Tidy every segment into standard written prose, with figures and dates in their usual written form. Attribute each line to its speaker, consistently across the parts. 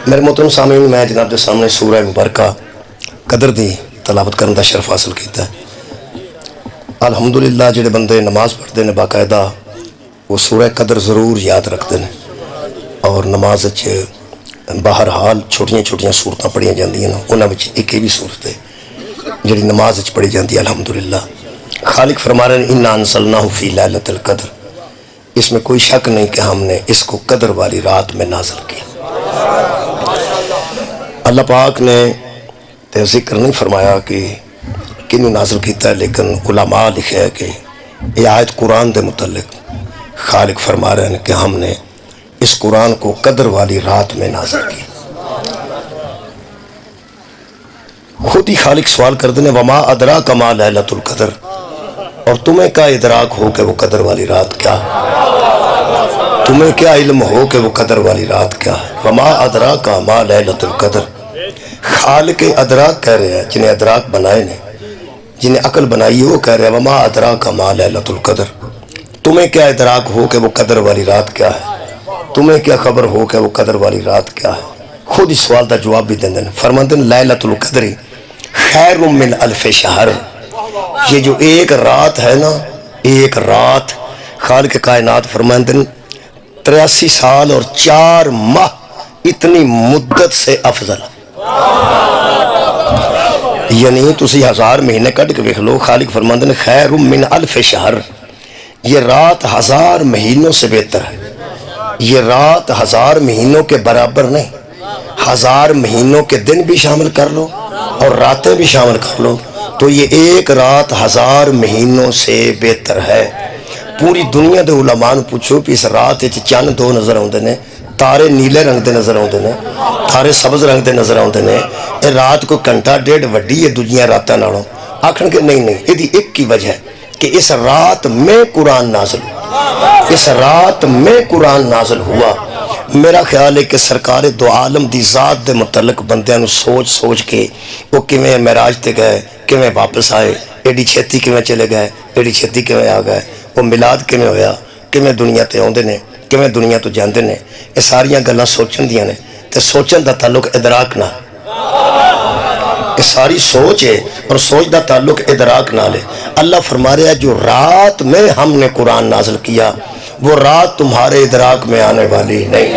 Speaker 1: میرے محترم سامعین، میں جناب کے سامنے سورہ مبارکہ قدر دی تلاوت کرنے کا شرف حاصل کیتا ہے۔ الحمدللہ جڑے بندے نماز پڑھتے ہیں باقاعدہ وہ سورہ قدر ضرور یاد رکھتے ہیں، اور نماز بہرحال چھوٹیاں چھوٹیاں صورتیں پڑھیاں جاندیاں ہیں، انہاں وچ ایک بھی صورت ہے جڑی نماز وچ پڑھی جاندی ہے۔ الحمدللہ خالق فرما رہے ہیں انا انزلناہ فی لیلۃ القدر، اس میں کوئی شک نہیں کہ ہم نے اس کو قدر والی رات میں نازل کیا۔ اللہ پاک نے ذکر نہیں فرمایا کہ کنوں نازل کیتا ہے، لیکن علماء لکھے ہے کہ یہ آیت قرآن دے متعلق خالق فرما رہے ہیں کہ ہم نے اس قرآن کو قدر والی رات میں نازل کیا۔ خود ہی خالق سوال کرتے ہیں وما ادراک ما لیلۃ القدر، اور تمہیں کیا ادراک ہو کہ وہ قدر والی رات کیا ہے؟ تمہیں کیا علم ہو کہ وہ قدر والی رات کیا ہے؟ وما ادراک ما لیلۃ القدر، خالق ادراک کہہ رہے ہیں، جنہیں ادراک بنائے نے، جنہیں عقل بنائی ہے وہ کہہ رہے ہیں وما ادراک ما لیلۃ القدر، تمہیں کیا ادراک ہو کہ وہ قدر والی رات کیا ہے؟ تمہیں کیا خبر ہو کہ وہ قدر والی رات کیا ہے؟ خود اس سوال کا جواب بھی دیں فرماتے ہیں لیلۃ القدر خیر من الف شہر، یہ جو ایک رات ہے نا، ایک رات خالق کائنات فرماتے ہیں 83 سال اور 4 ماہ اتنی مدت سے افضل، یعنی تسی 1000 مہینے کٹ کے دیکھ لو، خالق فرماتے ہیں خیر من الف شہر، یہ رات 1000 مہینوں سے بہتر ہے۔ یہ رات 1000 مہینوں کے برابر نہیں، 1000 مہینوں کے دن بھی شامل کر لو اور راتیں بھی شامل کر لو تو یہ ایک رات 1000 مہینوں سے بہتر ہے۔ پوری دنیا دے علماء نے پوچھو کہ اس رات چند 2 نظر آتے ہیں، تارے نیلے رنگ دے نظر آتے ہیں، تارے سبز رنگ دے نظر آتے ہیں، یہ رات کو گھنٹہ ڈیڑھ وڈی ہے دوجیاں راتاں نالوں، آکھن کے نہیں، یہ ایک کی وجہ ہے کہ اس رات میں قرآن نازل ہوا، اس رات میں قرآن نازل ہوا۔ میرا خیال ہے کہ سرکار دو عالم دی ذات دے متعلق بندیاں نو سوچ کے وہ کیویں معراج تے گئے، کیویں واپس آئے، ایڈی چھتی کیویں چلے گئے، ایڈی چھتی کیویں آ گئے، وہ میلاد کیویں ہویا، کیویں دنیا تے آوندے نے، کیویں دنیا تو جاندے نے، یہ ساریاں گلاں سوچن دیاں نے تے سوچن دا تعلق ادراک نہ، یہ ساری سوچ ہے اور سوچ دا تعلق ادراک نہ لے۔ اللہ فرما رہا ہے جو رات میں ہم نے قرآن نازل کیا وہ رات تمہارے ادراک میں آنے والی نہیں،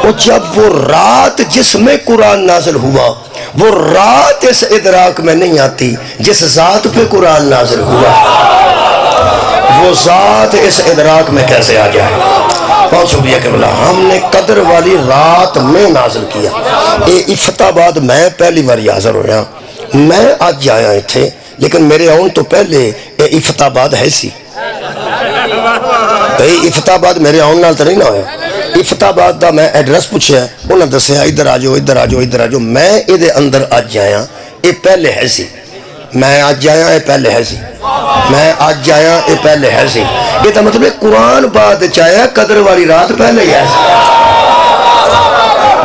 Speaker 1: اور جب وہ رات جس میں قرآن نازل ہوا وہ رات اس ادراک میں نہیں آتی جس ذات پہ قرآن نازل ہوا، وہ ذات اس ادراک میں کیسے آ جائے؟ بہت شکریہ کہ بلا ہم نے قدر والی رات میں نازل کیا۔ یہ افتاباد میں پہلی باری حاضر ہویا، میں آج آیا تھے لیکن میرے آن تو پہلے یہ افتاباد ہے سی، افتاباد میرے آن نال تو نہیں نہ ہویا۔ افتاباد دا میں ایڈریس پوچھا ہے، انہوں نے دسیا ادھر آ جاؤ ادھر آ جاؤ ادھر آ جاؤ، میں یہ اندر آج آیا، یہ پہلے ہے سی، میں آج آیا یہ پہلے ہے سی، میں آج آیا یہ پہلے ہے سی، یہ تو مطلب قرآن بعد چاہیا قدر والی رات پہلے ہے سی۔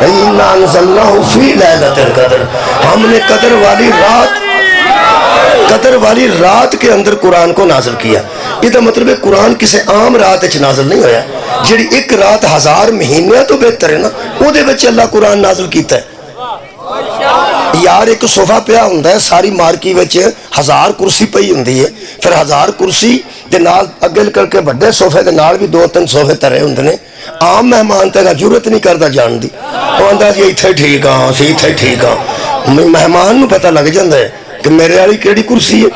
Speaker 1: اِنَّا أَنزَلْنَاهُ فِي لَيْلَةِ الْقَدْرِ، ہم نے قدر والی رات کے اندر قرآن کو نازل کیا۔ یہ تو مطلب قرآن کسی عام رات اچھ نازل نہیں ہویا، جڑی ایک رات 1000 مہینے تو بہتر ہے نا، وہ دے بچے اللہ قرآن نازل کیتا ہے۔ یار ایک صوفہ پیا ہوندہ ہے، ساری مارکی وچ 1000 کرسی پئی ہوندی ہے، پھر 1000 کرسی دے نال اگل کر کے بڑے صوفے دے نال بھی 2-3 صوفے ترے ہوندے نے، عام مہمان تے ضرورت نہیں کرتا جان دی، وہ آندہ جی ایتھے ٹھیک ہاں سی ایتھے ٹھیک ہاں، مہمان نو پتہ لگ جاندہ ہے کہ میرے والی کیڑی کرسی ہے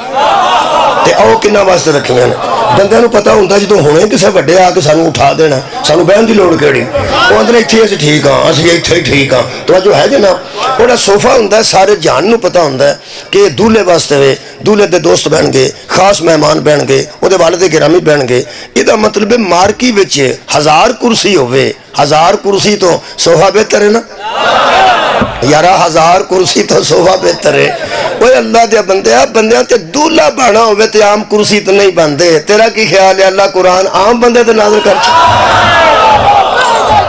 Speaker 1: تے او کنا واسطے رکھیاں نے، بندے نو پتہ ہوندا جدوں ہونے کسے بڑے آ کے سانو اٹھا دینا، سانو بہن دی لوڑ کیڑی، وہ اندر ایتھے اسی ٹھیک ہاں اسی ایتھے ٹھیک ہاں، تو جو ہے جناب اوڑا صوفہ ہوندا ہے، سارے جہان نو پتہ ہوندا ہے کہ دولے واسطے وے، دولے دے دوست بہن گے، خاص مہمان بہن گے، او دے والد گرامی بہن گے، یہ مطلب مارکی وچ 1000 کرسی ہوئے، 1000 کرسی تو صوفہ بہتر ہے نا، یارہ 1000 کرسی تو صوفہ بہتر ہے۔ وہ اللہ دے بندیاں تے دولہ بانا ہوئے تے عام کرسی تو نہیں بندے، تیرا کی خیال ہے اللہ قرآن عام بندے تے نازل کر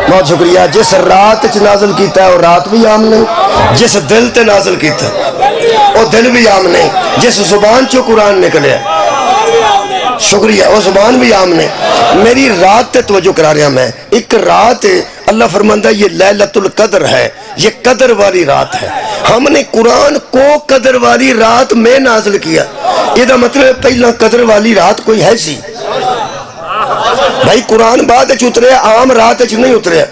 Speaker 1: بہت شکریہ۔ جس رات چ نازل کیتا ہے وہ رات بھی عام نہیں، جس دل تے نازل کیتا ہے وہ دل بھی عام نہیں، جس زبان چو قرآن نکلے شکریہ وہ زبان بھی عام نہیں۔ میری رات تے توجہ کرا رہا میں، ایک رات اللہ فرماتا ہے یہ لیلۃ القدر ہے، یہ قدر والی رات ہے۔ ہم نے قرآن کو قدر والی رات میں نازل کیا۔ یہ مطلب پہلا قدر والی رات کوئی ہے سی بھائی، قرآن بعد اترے، عام رات نہیں اترے۔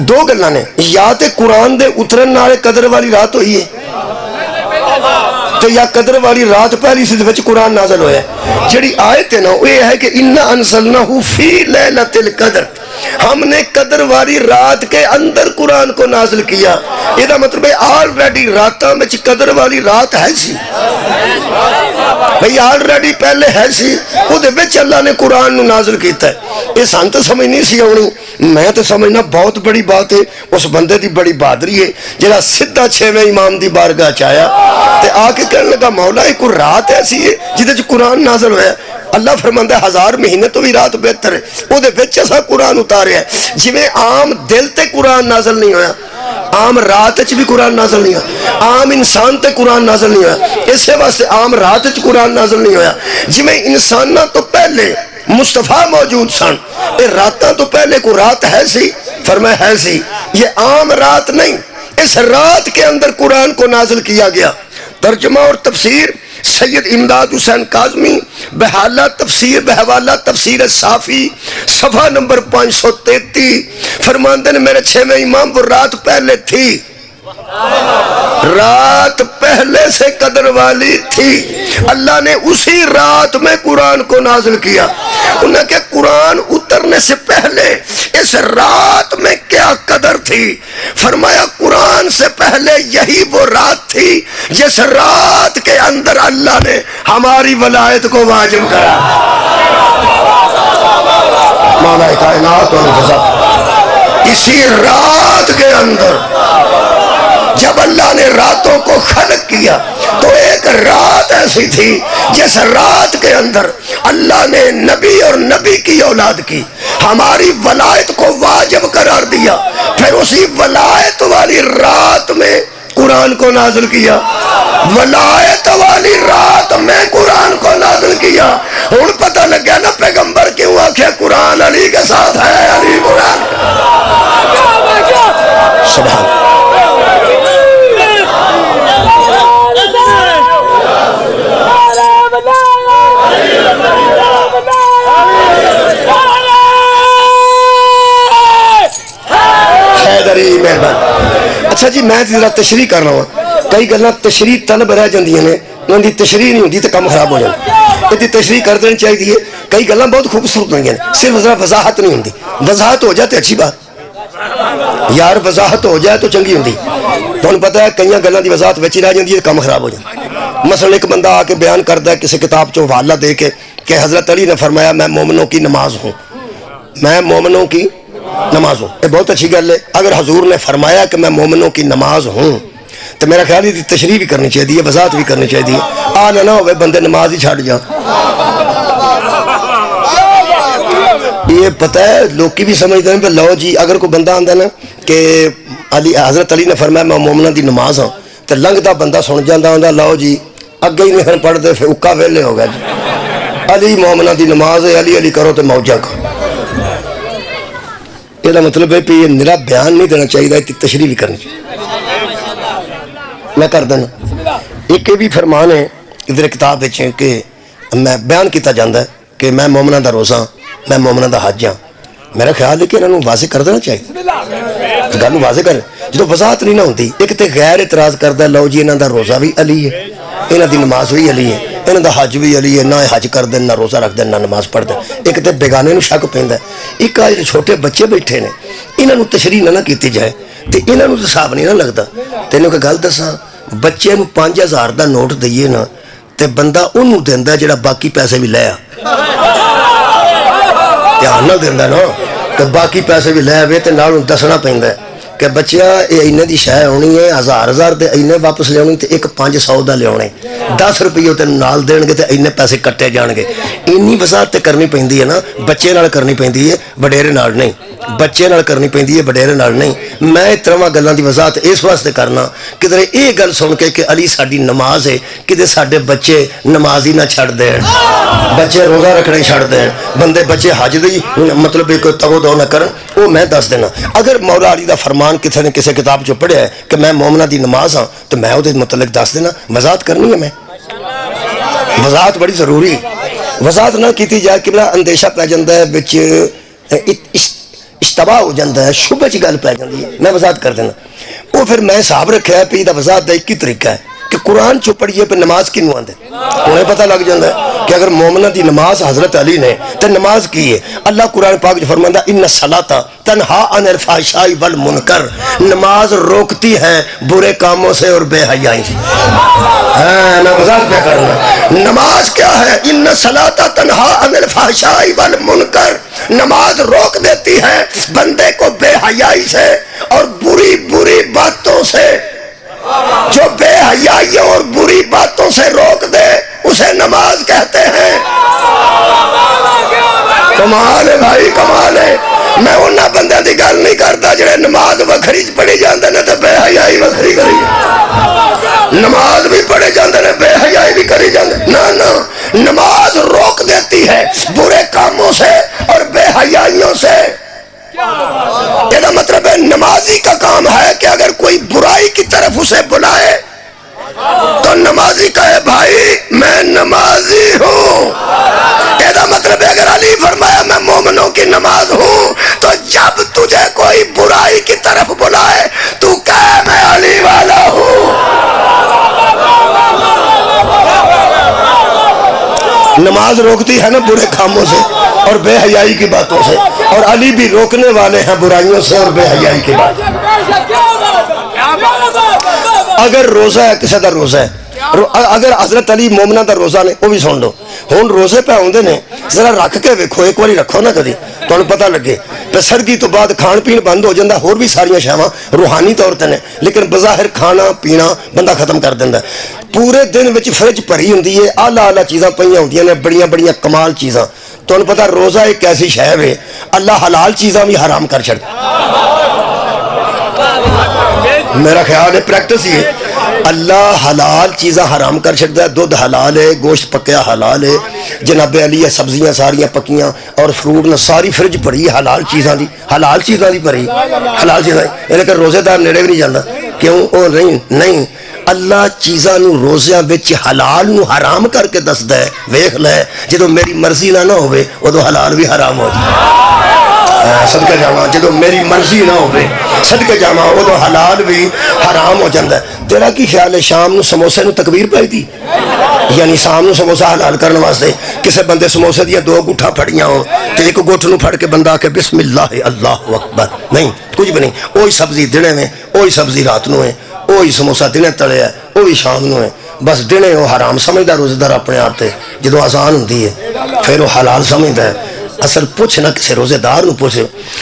Speaker 1: دو گلاں نے، یا تے قرآن دے اترن نال قدر والی رات ہوئی ہے، تو یا قدر والی رات پہلی سی وچ قرآن نازل ہویا ہے۔ جڑی آیت ہے نا وہ یہ ہے کہ انا انزلناہ فی لیلۃ القدر، ہم نے قدر والی رات کے اندر قرآن کو نازل کیا۔ یہ مطلب ہے آلریڈی راتاں وچ قدر والی رات ہے سی بھئی، آلریڈی پہلے ہے سی، وہ دے وچ اللہ نے قرآن نو نازل کیتا ہے۔ یہ سان تو سمجھ نہیں سی آنی، میں تو سمجھنا بہت بڑی بات ہے، اس بندے دی بڑی بہادری ہے جڑا سیدھا 6ویں امام دی بارگاہ چایا تے آ کے کہنے لگا مولا ایک رات ایسی ہے جہدے وچ قرآن نازل ہویا ہے۔ اللہ فرماندا ہے 1000 مہینے تو بھی رات بہتر ہے، وہ دے وچ اسا قرآن اتاریا ہے۔ جویں عام دل تے قرآن نازل نہیں ہویا، عام رات وچ بھی قرآن نازل نہیں ہویا، عام انسان تے قرآن نازل نہیں ہویا، اسے واسطے عام رات وچ قرآن نازل نہیں ہویا۔ جویں انساناں تو پہلے مصطفیٰ موجود سن، یہ راتاں تو پہلے کو رات ہے سی، فرمایا ہے سی، یہ عام رات نہیں، اس رات کے اندر قرآن کو نازل کیا گیا۔ ترجمہ اور تفسیر سید امداد حسین کاظمی بحوالہ تفسیر صافی صفحہ نمبر 533 فرماندے نے میرے 6ویں امام وہ رات پہلے تھی، رات پہلے سے قدر والی تھی، اللہ نے اسی رات میں قرآن کو نازل کیا۔ انہیں کہ قرآن اترنے سے پہلے اس رات میں کیا قدر تھی؟ فرمایا قرآن سے پہلے یہی وہ رات تھی جس رات کے اندر اللہ نے ہماری ولایت کو واجب کرا۔ مولا کائنات و فضا، اسی رات کے اندر جب اللہ نے راتوں کو خلق کیا تو ایک رات ایسی تھی جس رات کے اندر اللہ نے نبی اور نبی کی اولاد کی ہماری ولایت کو واجب قرار دیا، پھر اسی ولایت والی رات میں قرآن کو نازل کیا، ولایت والی رات میں قرآن کو نازل کیا۔ ہن پتہ لگیا نا پیغمبر کیوں آکھے قرآن علی کے ساتھ ہے، علی قرآن سبحان اچھا جی، میں ذرا تشریح کر رہا ہوں، کئی گلاں تشریح طلب رہ جاندیاں نے، انہاں دی تشریح نہیں ہوندی تے کام خراب ہو جاتا، یہ تشریح کر دینی چاہیے۔ کئی گلاں بہت خوبصورت ہوندیاں نے، صرف ذرا وضاحت نہیں ہوندی، وضاحت ہو جائے تو اچھی بات یار، وضاحت ہو جائے تو چنگی ہوندی۔ تمہیں پتہ ہے کئی گلاں دی وضاحت وچ رہ جاندی ہے، کام خراب ہو جاتا۔ مثلا ایک بندہ آ کے بیان کردا ہے کسی کتاب چوں حوالہ دے کے کہ حضرت علی نے فرمایا میں مومنوں کی نماز ہوں، میں مومنوں کی نماز ہوں، یہ بہت اچھی گل ہے۔ اگر حضور نے فرمایا کہ میں مومنوں کی نماز ہوں تو میرا خیال ہے تشریح بھی کرنی چاہیے، وضاحت بھی کرنی چاہیے، آ نہ ہوئے بندے نماز ہی چھاڑ جا۔ یہ پتہ ہے لوگ بھی سمجھتے ہیں کہ لو جی اگر کوئی بندہ آندا نا کہ حضرت علی نے فرمایا میں مومنوں کی نماز ہوں تو لنگتا بندہ سن جاتا ہوں لو جی اگے ہی نہیں پڑھتے پھر اکا ویلے ہو گیا جی، علی مومنوں کی نماز ہے، علی علی کرو تو موجہ کرو۔ یہ مطلب ہے کہ یہ نرا بیان نہیں دینا چاہیے، تشریح بھی کرنی چاہیے۔ میں کر دینا ایک بھی فرمان ہے ادھر کتاب کہ میں بیان کیتا جاتا ہے کہ میں مومنہ دا روزہ، میں مومنہ دا حج ہاں۔ میرا خیال ہے کہ انہوں واضح کر دینا چاہیے، گل واضح کر جب وضاحت نہیں نہ ہوتی۔ ایک تو غیر اعتراض کرتا لو جی انہوں دا روزہ بھی علی ہے، انہوں دی نماز بھی علی ہے، انہوں دا حج بھی علی ہے، نہ حج کر دیں نہ روزہ رکھ دیں نہ نماز پڑھ دیں۔ ایک تو بیگانے نو شک پیندا ہے، ایک آج چھوٹے بچے بیٹھے نے انہوں تشریح نہ کیتی جائے تو انہوں تو حساب نہیں نہ لگتا۔ تینوں کہ گل دساں بچے نو 5000 دا نوٹ دئیے نا تے بندہ انہوں دیندا جڑا باقی پیسے بھی لیا، دھیان نہ دیندا نا کہ باقی پیسے بھی لے آئے تو نال دسنا پیندا ہے کہ بچیا یہ اینے دی شے ہونی ہے، 1000 دے اینے واپس لے آنی تے ایک 500 دا لے آنے، 10 روپیے تے نال دین گے تے اینے پیسے کٹے جان گے۔ اینی وضاحت تے کرنی پیندی ہے نا، بچے نال کرنی پیندی ہے، وڈیرے نال نہیں۔ بچے نال کرنی پیندی ہے وڈیرے نال نہیں. میں ترواں گلاں دی وضاحت اس واسطے کرنا کدھر یہ گل سن کے کہ علی ساڈی نماز ہے کدھر ساڈے بچے نماز ہی نہ چھڑ دین, بچے روزہ رکھنا ہی چھڑ دین, بندے بچے حج دی مطلب ایک تگو دو نہ کرن. وہ میں دس دینا اگر مولا علی دا فرمان کسی نے کسی کتاب چ پڑھیا ہے کہ میں مومنہ دی نماز ہاں تو میں وہ متعلق دس دینا. وضاحت کرنی ہے, میں وضاحت بڑی ضروری. وضاحت نہ کیتی جائے کہ اندیشہ پی جاتا ہے بچ اشتباہ ہو جاتا ہے, شبہ چ گل پی جاتی ہے. میں وضاحت کر دینا. وہ پھر میں حساب رکھا ہے پہ یہ وضاحت کا ایک ہی طریقہ ہے کہ قرآن چو پڑھیے پہ نماز کی آتے انہیں پتہ لگ جاتا ہے کہ اگر مومنہ دی نماز حضرت علی نے تو نماز کی ہے. اللہ قرآن پاک جو فرماتا ان الصلاۃ تنہا عن الفحشاء والمنکر, نماز روکتی ہے برے کاموں سے اور بے حیائی سے. میں وضاحت پہ کرنا نماز کیا ہے. ان الصلاۃ تنہا عن الفحشاء والمنکر, نماز روک دیتی ہے بندے کو بے حیائی سے اور بری بری باتوں سے. جو بے حیائیوں اور بری باتوں سے روک دے اسے نماز کہتے ہیں. کمال ہے بھائی, کمال ہے. میں انہاں بندے دی گل نہیں کرتا جڑے نماز وکھری پڑھی جاندے نے تے بے حیائی وکھری کری, نماز بھی پڑھے جاندے نے بے حیائی بھی کری جاندے. نہ نماز روک دیتی ہے برے کاموں سے اور بے حیائیوں سے. یہ مطلب ہے نمازی کا کام ہے کہ اگر کوئی برائی کی طرف اسے بلائے تو نمازی کہے بھائی میں نمازی ہوں. یہ مطلب ہے اگر علی فرمایا میں مومنوں کی نماز ہوں تو جب تجھے کوئی برائی کی طرف بلائے تو کہے میں علی والا ہوں. نماز روکتی ہے نا برے کاموں سے اور بے حیائی کی باتوں سے, اور علی بھی روکنے والے ہیں برائیوں سے اور بے حیائی کی بات. اگر روزہ ہے کسی دا روزہ ہے, اگر حضرت علی مومنہ دا روزہ نے وہ بھی سن لو. ہوں روزے پہ آتے ہیں ذرا رکھ کے ویکھو, ایک باری رکھو نا کدی تمہیں پتہ لگے. سرگی تو بعد کھان پین بند ہو جاتا, ہور بھی ساریا شاواں روحانی طور تے نے لیکن بظاہر کھانا پینا بندہ ختم کر دینا. پورے دن وچ فرج بھری ہوندی ہے, آلہ آلہ چیزاں پئیاں ہوندیاں نے, بڑیاں بڑیاں کمال چیزاں. تمہیں پتہ روزہ ایک ایسی شے ہے اللہ حلال چیزاں بھی حرام کر چھڑ. میرا خیال ہے پریکٹس ہی ہے, اللہ حلال چیزاں حرام کر چھڑتا ہے. دودھ حلال ہے, گوشت پکیا حلال ہے, جناب علی ہے سبزیاں ساریاں پکیاں اور فروٹ نے ساری فرج پڑی حلال چیزاں دی, حلال چیزاں دی پڑی حلال چیزاں. لیکن روزے دار نیڑے بھی نہیں جانا. کیوں؟ وہ نہیں اللہ چیزاں نو روزیاں وچ حلال نو حرام کر کے دسدا ہے. ویکھ لے جدوں میری مرضی نہ ہوے ادو حلال بھی حرام ہو جائے. صدقے جاواں جدوں میری مرضی نہ ہوے صدقے جاواں ادو حلال بھی حرام ہو جاندا ہے. تیرا کی خیال ہے شام نو سموسے نو تکبیر پائی تھی, یعنی شام نو سموسا حلال کرنے واسطے کسے بندے سموسے دیا دو گٹھا پھڑیاں ہو تے ایک گٹھ نو پھڑ کے بندہ کہ بسم اللہ اللہ اکبر, نہیں کچھ بھی نہیں. وہی سبزی دنے میں, وہی سبزی رات نو ہے, وہی سموسا دنے تلے ہے, وہی شام نو ہے. بس دنے وہ حرام سمجھدا روزے دار اپنے آپ تے, جدوں آسان ہوندی ہے پھر وہ حلال سمجھدا ہے. اصل پوچھ نہ کسی روزے دار نو پوچھ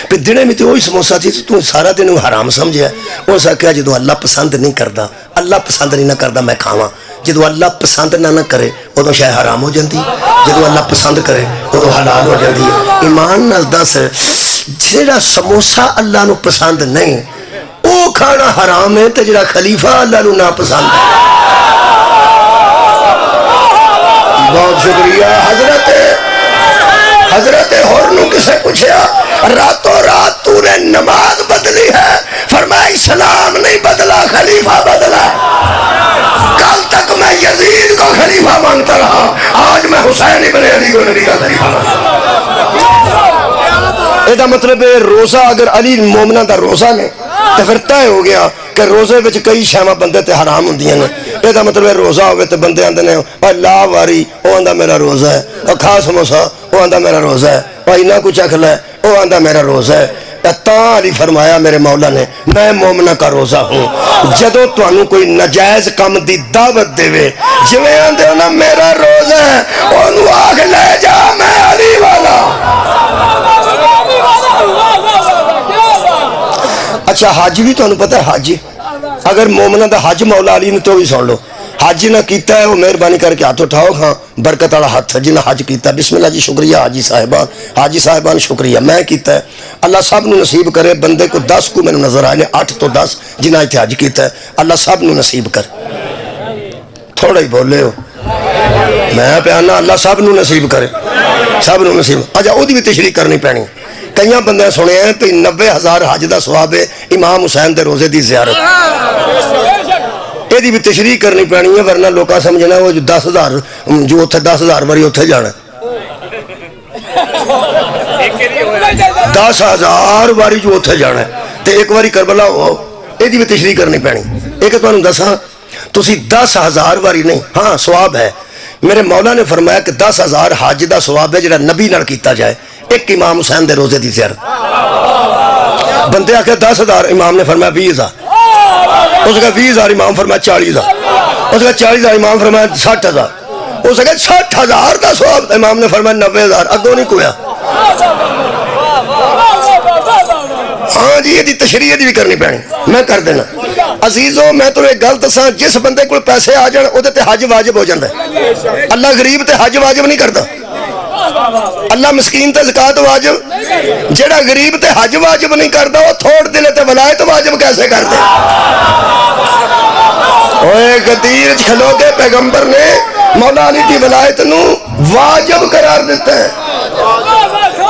Speaker 1: پھر دنے میں تو وہی سموسا تھی تو سارا دن وہ حرام سمجھیا. اس آخیا جدوں اللہ پسند نہیں کردا, اللہ پسند نہیں نہ کردا میں کھاواں. جدوں اللہ پسند نہ کرے ادو شاید حرام ہو جاتی, جدوں اللہ پسند کرے ادو حلال ہو جاتی ہے. ایمان نال دس جہاں سموسا اللہ نو پسند نہیں وہ کھانا حرام ہے, تے جڑا خلیفہ اللہ نو نہ پسند ہے. بہت شکریہ. حضرت ہور نو کسے پوچھیا راتوں رات تو نے نماز بدلی ہے, فرمایا اسلام نہیں بدلا خلیفہ بدلا. کل تک میں یزید کو خلیفہ مانتا رہا, آج میں حسین ابن علی کو نبی کا خلیفہ مانتا. یہ مطلب ہے روزہ اگر علی مومنہ دا روزہ نے تو پھر طے ہو گیا کہ روزے وچ کئی شیواں بندے تے حرام ہوندیاں نے. یہ مطلب ہے روزہ ہوئے تو بندے آندے نے اور لا واری وہ آندا میرا روزہ ہے, اور کھا سموسا وہ آندا میرا روزہ ہے, اور اینا کچھ اکھ لے وہ آندا میرا روزہ ہے. تاں علی فرمایا میرے مولا نے میں مومنہ کا روزہ ہوں. جدو تانوں کوئی نجائز کم دی دعوت دے وے جویں آندے نا میرا روزہ ہے, اونوں آکھ لے جا میں علی والا. اچھا حج بھی تمہیں پتہ ہے, حج اگر مومنہ دا حج مولا علی نے تو بھی سن لو, حج نہ کیتا ہے وہ مہربانی کر کے ہاتھ اٹھاؤ ہاں برکت والا ہاتھ جنہیں حج کیتا ہے بسم اللہ جی شکریہ حاجی صاحبان شکریہ میں کیتا ہے اللہ سب نو نصیب کرے بندے کو 10 کو میں نظر آئے 8 تو 10 جنہیں اتنے حج کیتا ہے اللہ سب نو نصیب کر تھوڑا ہی بولے ہو میں پیانا اللہ سب نو نصیب کرے سب نو نصیب اچھا وہ بھی تشریح کرنی پینی کئی بندے سنے ہیں کہ 90,000 حج دا ثواب ہے امام حسین دے روزے دی زیارت یہ بھی تشریح کرنی پینی ہے ورنہ لوکاں سمجھنا وہ 10,000 جو اتنے 10,000 باری اتنے جانا 10,000 باری جو اتنے جانا ہے تو ایک باری کربلا ہو یہ بھی تشریح کرنی پینی ایک تمہیں دساں تسی 10,000 باری نہیں ہاں ثواب ہے میرے مولا نے فرمایا کہ 10,000 حج دا ثواب ہے جڑا نبی نال کیتا جائے ایک امام حسین دے روزے دی زیارت بندے آکے 10,000 امام نے فرمایا 20,000 اس کا 20,000 امام فرمایا 40,000 اس کا 40,000 امام فرمایا 60,000 اس کا 60,000 دا ثواب امام نے فرمایا 90,000 اگوں نہیں کویا ہاں جی یہ تشریح بھی کرنی پینی میں کر دینا عزیزو میں تو ایک گل دساں جس بندے کو پیسے آ جان تے حج واجب ہو جاتا ہے اللہ غریب تے حج واجب نہیں کرتا اللہ مسکین تے زکات واجب جڑا غریب تے حج واجب نہیں کرتا وہ تھوڑ دلے تے ولایت واجب کیسے کرتے اوے غدیر کھلو کے پیغمبر نے مولا علی دی ولایت نو واجب قرار دیتا ہے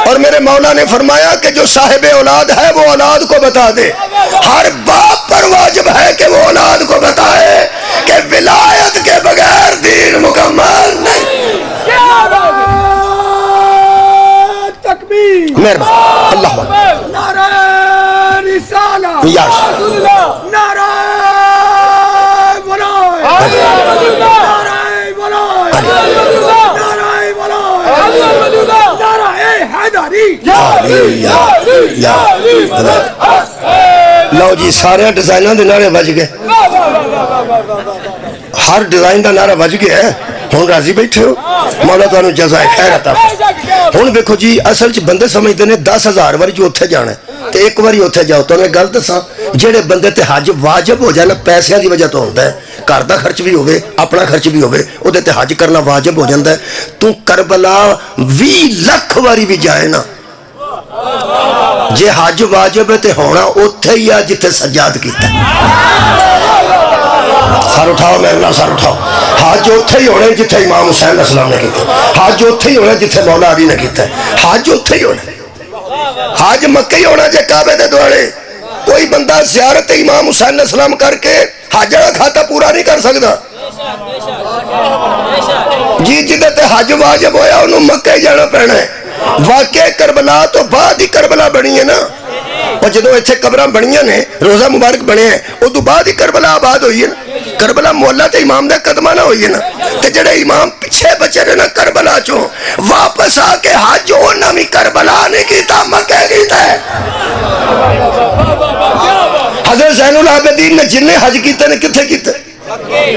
Speaker 1: اور میرے مولا نے فرمایا کہ جو صاحب اولاد ہے وہ اولاد کو بتا دے ہر باپ پر واجب ہے کہ وہ اولاد کو بتائے کہ ولایت کے بغیر دین مکمل نہیں تکبیر اللہ نعرہ رسالہ نعرہ لو جی سارے ڈیزائنوں دے نعرے بج گئے ہر ڈیزائن دا نعرہ بج گیا ہے ہوں راضی بیٹھے ہو مولا تانوں جزائے خیر عطا ہوں دیکھو جی اصل چ بندے سمجھتے ہیں 10,000 باری جو اتنے جانا ہے تو ایک باری اتنے جاؤ تو میں گل دساں جہے بندے تے حج واجب ہو جائے نا پیسے کی وجہ تو ہوتا ہے گھر دا خرچ بھی ہوئے اپنا خرچ بھی ہوئے وہ تے حج کرنا واجب ہو جاتا ہے تو کربلا 20 لاکھ باری بھی جائے نا جے حج واجب ہے تے ہونا اتنے ہی آ جتنے سجاد کیتا سر اٹھاؤ میرے نال سر اٹھاؤ حج اتنے ہی ہونے جتنے امام حسین علیہ السلام نے کیتا حج اتنے ہی ہونا جتنے مولا علی نے کیتا حج اتنے ہی ہونا حج مکہ ہی ہونا جے کعبے دے دوڑے کوئی بندہ زیارت امام حسین علیہ السلام کر کے حج کا کھاتا پورا نہیں کر سکتا جی جدے تے حج واجب ہویا انہوں مکہ ہی جانا پینا ہے واقع کربلا تو بعد ہی کربلا بنی ہے نا اور جدو ایتھے قبراں بنیاں نے روزہ مبارک بنے ہیں وہ تو بعد ہی کربلا آباد ہوئی ہے نا کربلا مولا تے امام دے قدمہ نہ ہوئی ہے نا تے جڑے امام پیچھے بچے رہے نا کربلا چوں واپس آ کے حج ہونا بھی کربلا نے کیتا مکہ کیتا ہے حضرت زین العابدین نے جن نے حج کیتا نے کتھے کیتا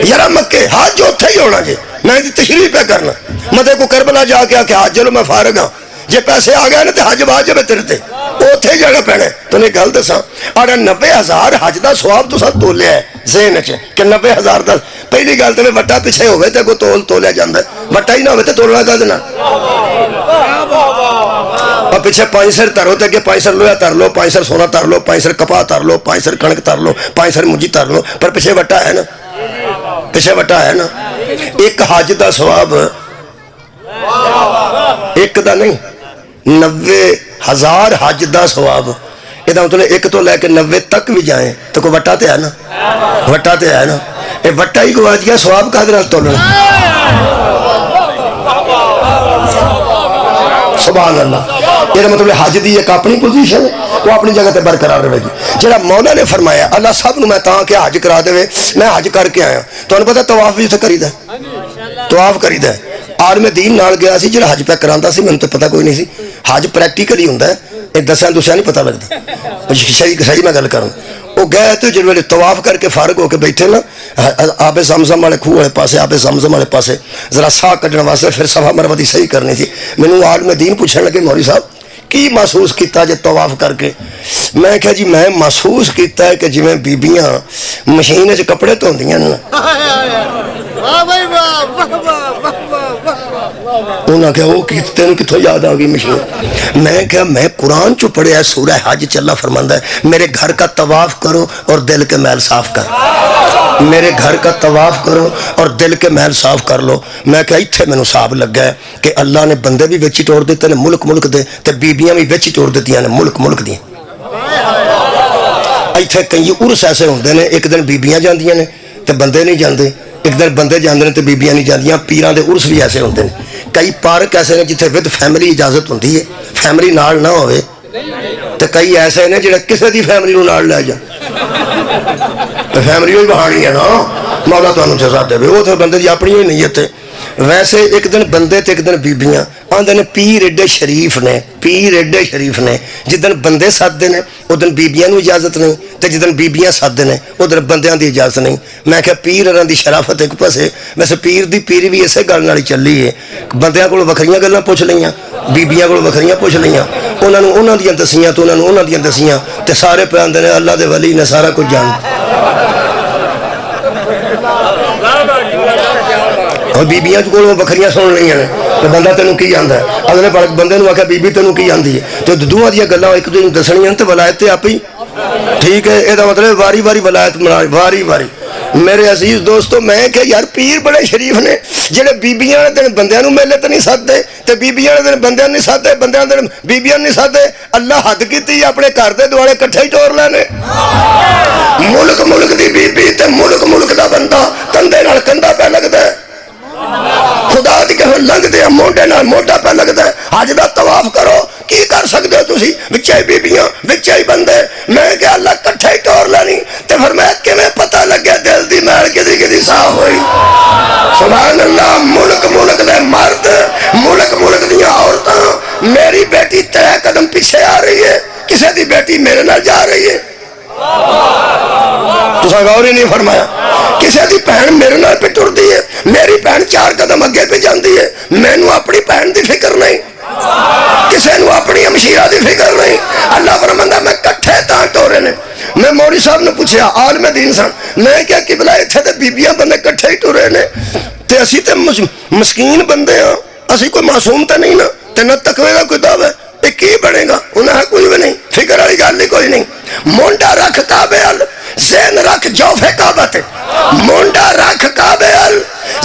Speaker 1: یارا مکہ حج اتھے ہی ہونا جی میں تشریح پہ کرنا مدے کو کربلا جا کے آکے حج چلو میں فارغ ہاں جے پیسے آ گئے نا تے حج واجب ہے تیرے تے اوتھے جانا پینا تو نے گل دساں اور 90,000 حج دا ثواب تو سب تولیا ہے ذہن وچ کہ 90,000 دا پہلی گل تے وٹا پیچھے ہوے تے کوئی تولیا جاندا ہے وٹا ہی نہ ہوے تے تولنا کد نہ اور پیچھے 5 سر ترو تے کہ 5 سر لوہا تر لو 5 سر سونا تر لو 5 سر کپاہ تر لو 5 سر کنک تر لو 5 سر مونجی تر لو پر پیچھے وٹا ہے نا پیچھے وٹا ہے نا ایک حج دا ثواب ایک دا نہیں 90,000 حج دا ثواب یہ مطلب ایک تو لے کے 90 تک بھی جائیں تو کوئی وٹا تے ہے نا وٹا تے ہے نا یہ وٹا ہی گواچ گیا ثواب کا دل تولنا سبحان اللہ یہ مطلب حج دی ایک اپنی پوزیشن ہے وہ اپنی جگہ تے برقرار رہے گی جڑا مولا نے فرمایا اللہ سب نو میں تاں کہ حج کرا دے میں حج کر کے آیا تو انہوں پتا طواف بھی اتنے کری دا طواف کری دا عالم دین نال گیا سی جڑا حج پہ کراندا سی مینوں تے پتہ کوئی نہیں سی حج پریکٹیکلی ہوندا ہے یہ دسیاں دوسیاں نہیں پتہ لگتا صحیح میں گل کروں وہ گئے تو جب ویلے طواف کر کے فارغ ہو کے بیٹھے نا آب زمزم والے خوہ والے پاسے آب زمزم والے پاسے ذرا ساہ کڈن واسطے پھر صفا مروا دی صحیح کرنی تھی مینوں عالم دین پوچھن لگے مولوی صاحب کی محسوس کیتا جے طواف کر کے میں کہا جی میں محسوس کیتا ہے کہ جویں بیبیاں مشین وچ کپڑے دھوندیاں نا انہوں نے کہا وہ تینوں کتوں یاد آ گئی مشہور؟ میں کہا میں قرآن چو پڑھیا سورہ حج چ اللہ فرماندا ہے میرے گھر کا طواف کرو اور دل کے محل صاف کر، میرے گھر کا طواف کرو اور دل کے محل صاف کر لو۔ میں کہا اتھے مینوں صاحب لگا ہے کہ اللہ نے بندے بھی وچ توڑ دیتے نے ملک ملک دے تے بیبیاں بھی وچ توڑ دیتیاں نے ملک ملک دی۔ ایتھے کئی عرس ایسے ہوندے نے ایک دن بیبیاں جاندیاں نے تے بندے نہیں جاندے، ایک دن بندے جاندے نے تے بیبیاں نہیں جاندیاں۔ پیراں دے عرس بھی ایسے ہوندے نے، کئی پارک ایسے نے جتھے ود فیملی اجازت ہوندی ہے، فیملی نال نہ ہوئے، تے کئی ایسے نے جڑے کسے دی فیملی نو نال لے جان، فیملی ہوئی بہانی ہے نا، مولا تانوں جزا دے، وہ تے بندے دی اپنی ہوئی نیت ہے۔ ویسے ایک دن بندے تے ایک دن بیبیاں آندے نے پیر ایڈے شریف نے، پیر ایڈے شریف نے، جدن بندے ساتھ نے ادن بیبیاں نو اجازت نہیں تے جدن بیبیاں ساتھ نے ادن بندیاں دی اجازت نہیں۔ میں کہا پیر اراں دی شرافت ایک پاسے، ویسے پیر دی پیری بھی اسے گل نال چلی ہے، بندیاں کول وکھریاں گلاں پوچھ لیاں، بیبیاں کول وکھریاں پوچھ لیاں، انہاں نو انہاں دیاں دسیاں تو انہاں نو انہاں دیاں دسیاں تے سارے پہ آندے نے اللہ دے ولی نے سارا کچھ جانتے، اور بیبیاں کول وکھریاں سن لیاں نے تو بندہ تینوں کی آندا ہے، اگلے پڑھ بندے نو آکھیا بی بی تینوں کی آندی ہے، تو دوواں دیاں گلاں ایک دوسرے نوں دسنیاں تے ولایت تے آپ ہی ٹھیک ہے۔ اے دا مطلب واری واری ولایت بنا واری واری۔ میرے عزیز دوستو میں کہ یار پیر بڑے شریف نے جڑے بیبیاں نے دن بندیاں نو میلے تے نہیں سددے تے بیبیاں نے دن بندیاں نہیں سددے، بندیاں دن بیبیاں نہیں سددے، اللہ حد کیتی اپنے گھر دے دوالے کٹھے ہی ٹور لینے، ملک ملک دی بیبی تے ملک ملک دا بندہ کندھے نال کندھا پہ لگدا ہے، خدا دی کہ لنگ دے موڈے نال موڈا پہ لگدا ہے۔ حج دا طواف کرو کی کر سکتے ہو تسی، وچے بیبیاں وچے بندے، میں کہ اللہ کٹھے ہی ٹور لینی تے فرمایا کیویں پتہ لگیا دل دی میل کدی کدی صاف ہوئی۔ سبحان اللہ، ملک ملک دے مرد، ملک ملک دیاں عورتاں، میری بیٹی 3 قدم پیچھے آ رہی ہے، کسے دی بیٹی میرے نال جا رہی ہے، تساں غور ہی نہیں فرمایا، کسے دی بہن میرے نال پہ ٹردی ہے، میری بہن 4 قدم اگے پہ جاندی ہے، مینوں اپنی بہن دی فکر نہیں، کسے نو اپنی ہمشیرہ دی فکر نہیں۔ اللہ فرماندا میں کٹھے تاں ٹورے نے۔ میں مولوی صاحب نے پوچھا عالم دین سن، میں کیا قبلہ اتھے تے بیبیاں بندے کٹھے ہی ٹورے نے تے اسی تے مسکین بندے ہاں، اسی کوئی معصوم تے نہیں نا، تے نہ تقوی دا کوئی دعوی ہے، کی بنے گا انہیں کوئی بھی نہیں، فکر والی گل ہی کوئی نہیں۔ مونڈا رکھ کعبے ال، ذہن رکھ جوفے کعبہ تے، مونڈا رکھ کعبے ال،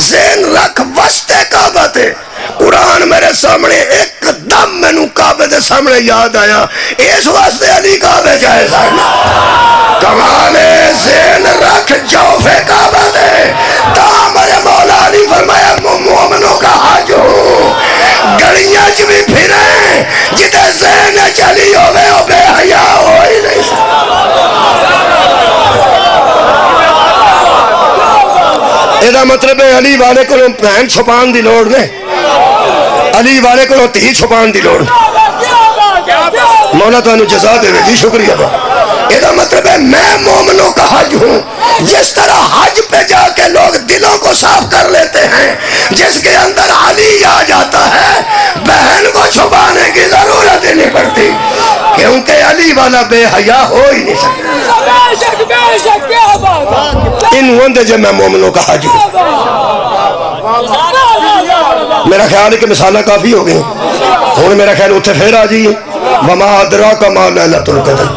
Speaker 1: ذہن رکھ وسط کعبہ تے۔ قرآن میرے سامنے ایک دم مینوں کعبے دے سامنے یاد آیا، اس واسطے علی کعبے جائے سن، کمال ذہن رکھ جوفے کعبہ تے، تا میرے مولا علی فرمایا مومنوں کا حج ہوں، گلیاں چ بھی پھریں جتے ذہن چلی ہوئے وہ بے حیا ہو ہی نہیں سکتا۔ یہ مطلب ہے علی والے کو بہن چھپان دی لوڑ نے، علی والے کو تھی چھپان دی لوڑ، مولا تانوں جزا دے جی، شکریہ با۔ یہ مطلب ہے میں مومنوں کا حج ہوں، جس طرح حج پہ جا کے لوگ دلوں کو صاف کر لیتے ہیں، جس کے اندر علی آ جاتا ہے بہن کو چھپانے کی ضرورت ہی نہیں پڑتی، کیونکہ علی والا بے حیا ہو ہی نہیں سکتا۔ ان وندے جب میں مومنوں کا حج ہوں، میرا خیال ہے کہ مثالہ کافی ہو گئی، اور میرا خیال اتھے پھر آ جائیے وما ادراک ما لیلۃ القدر،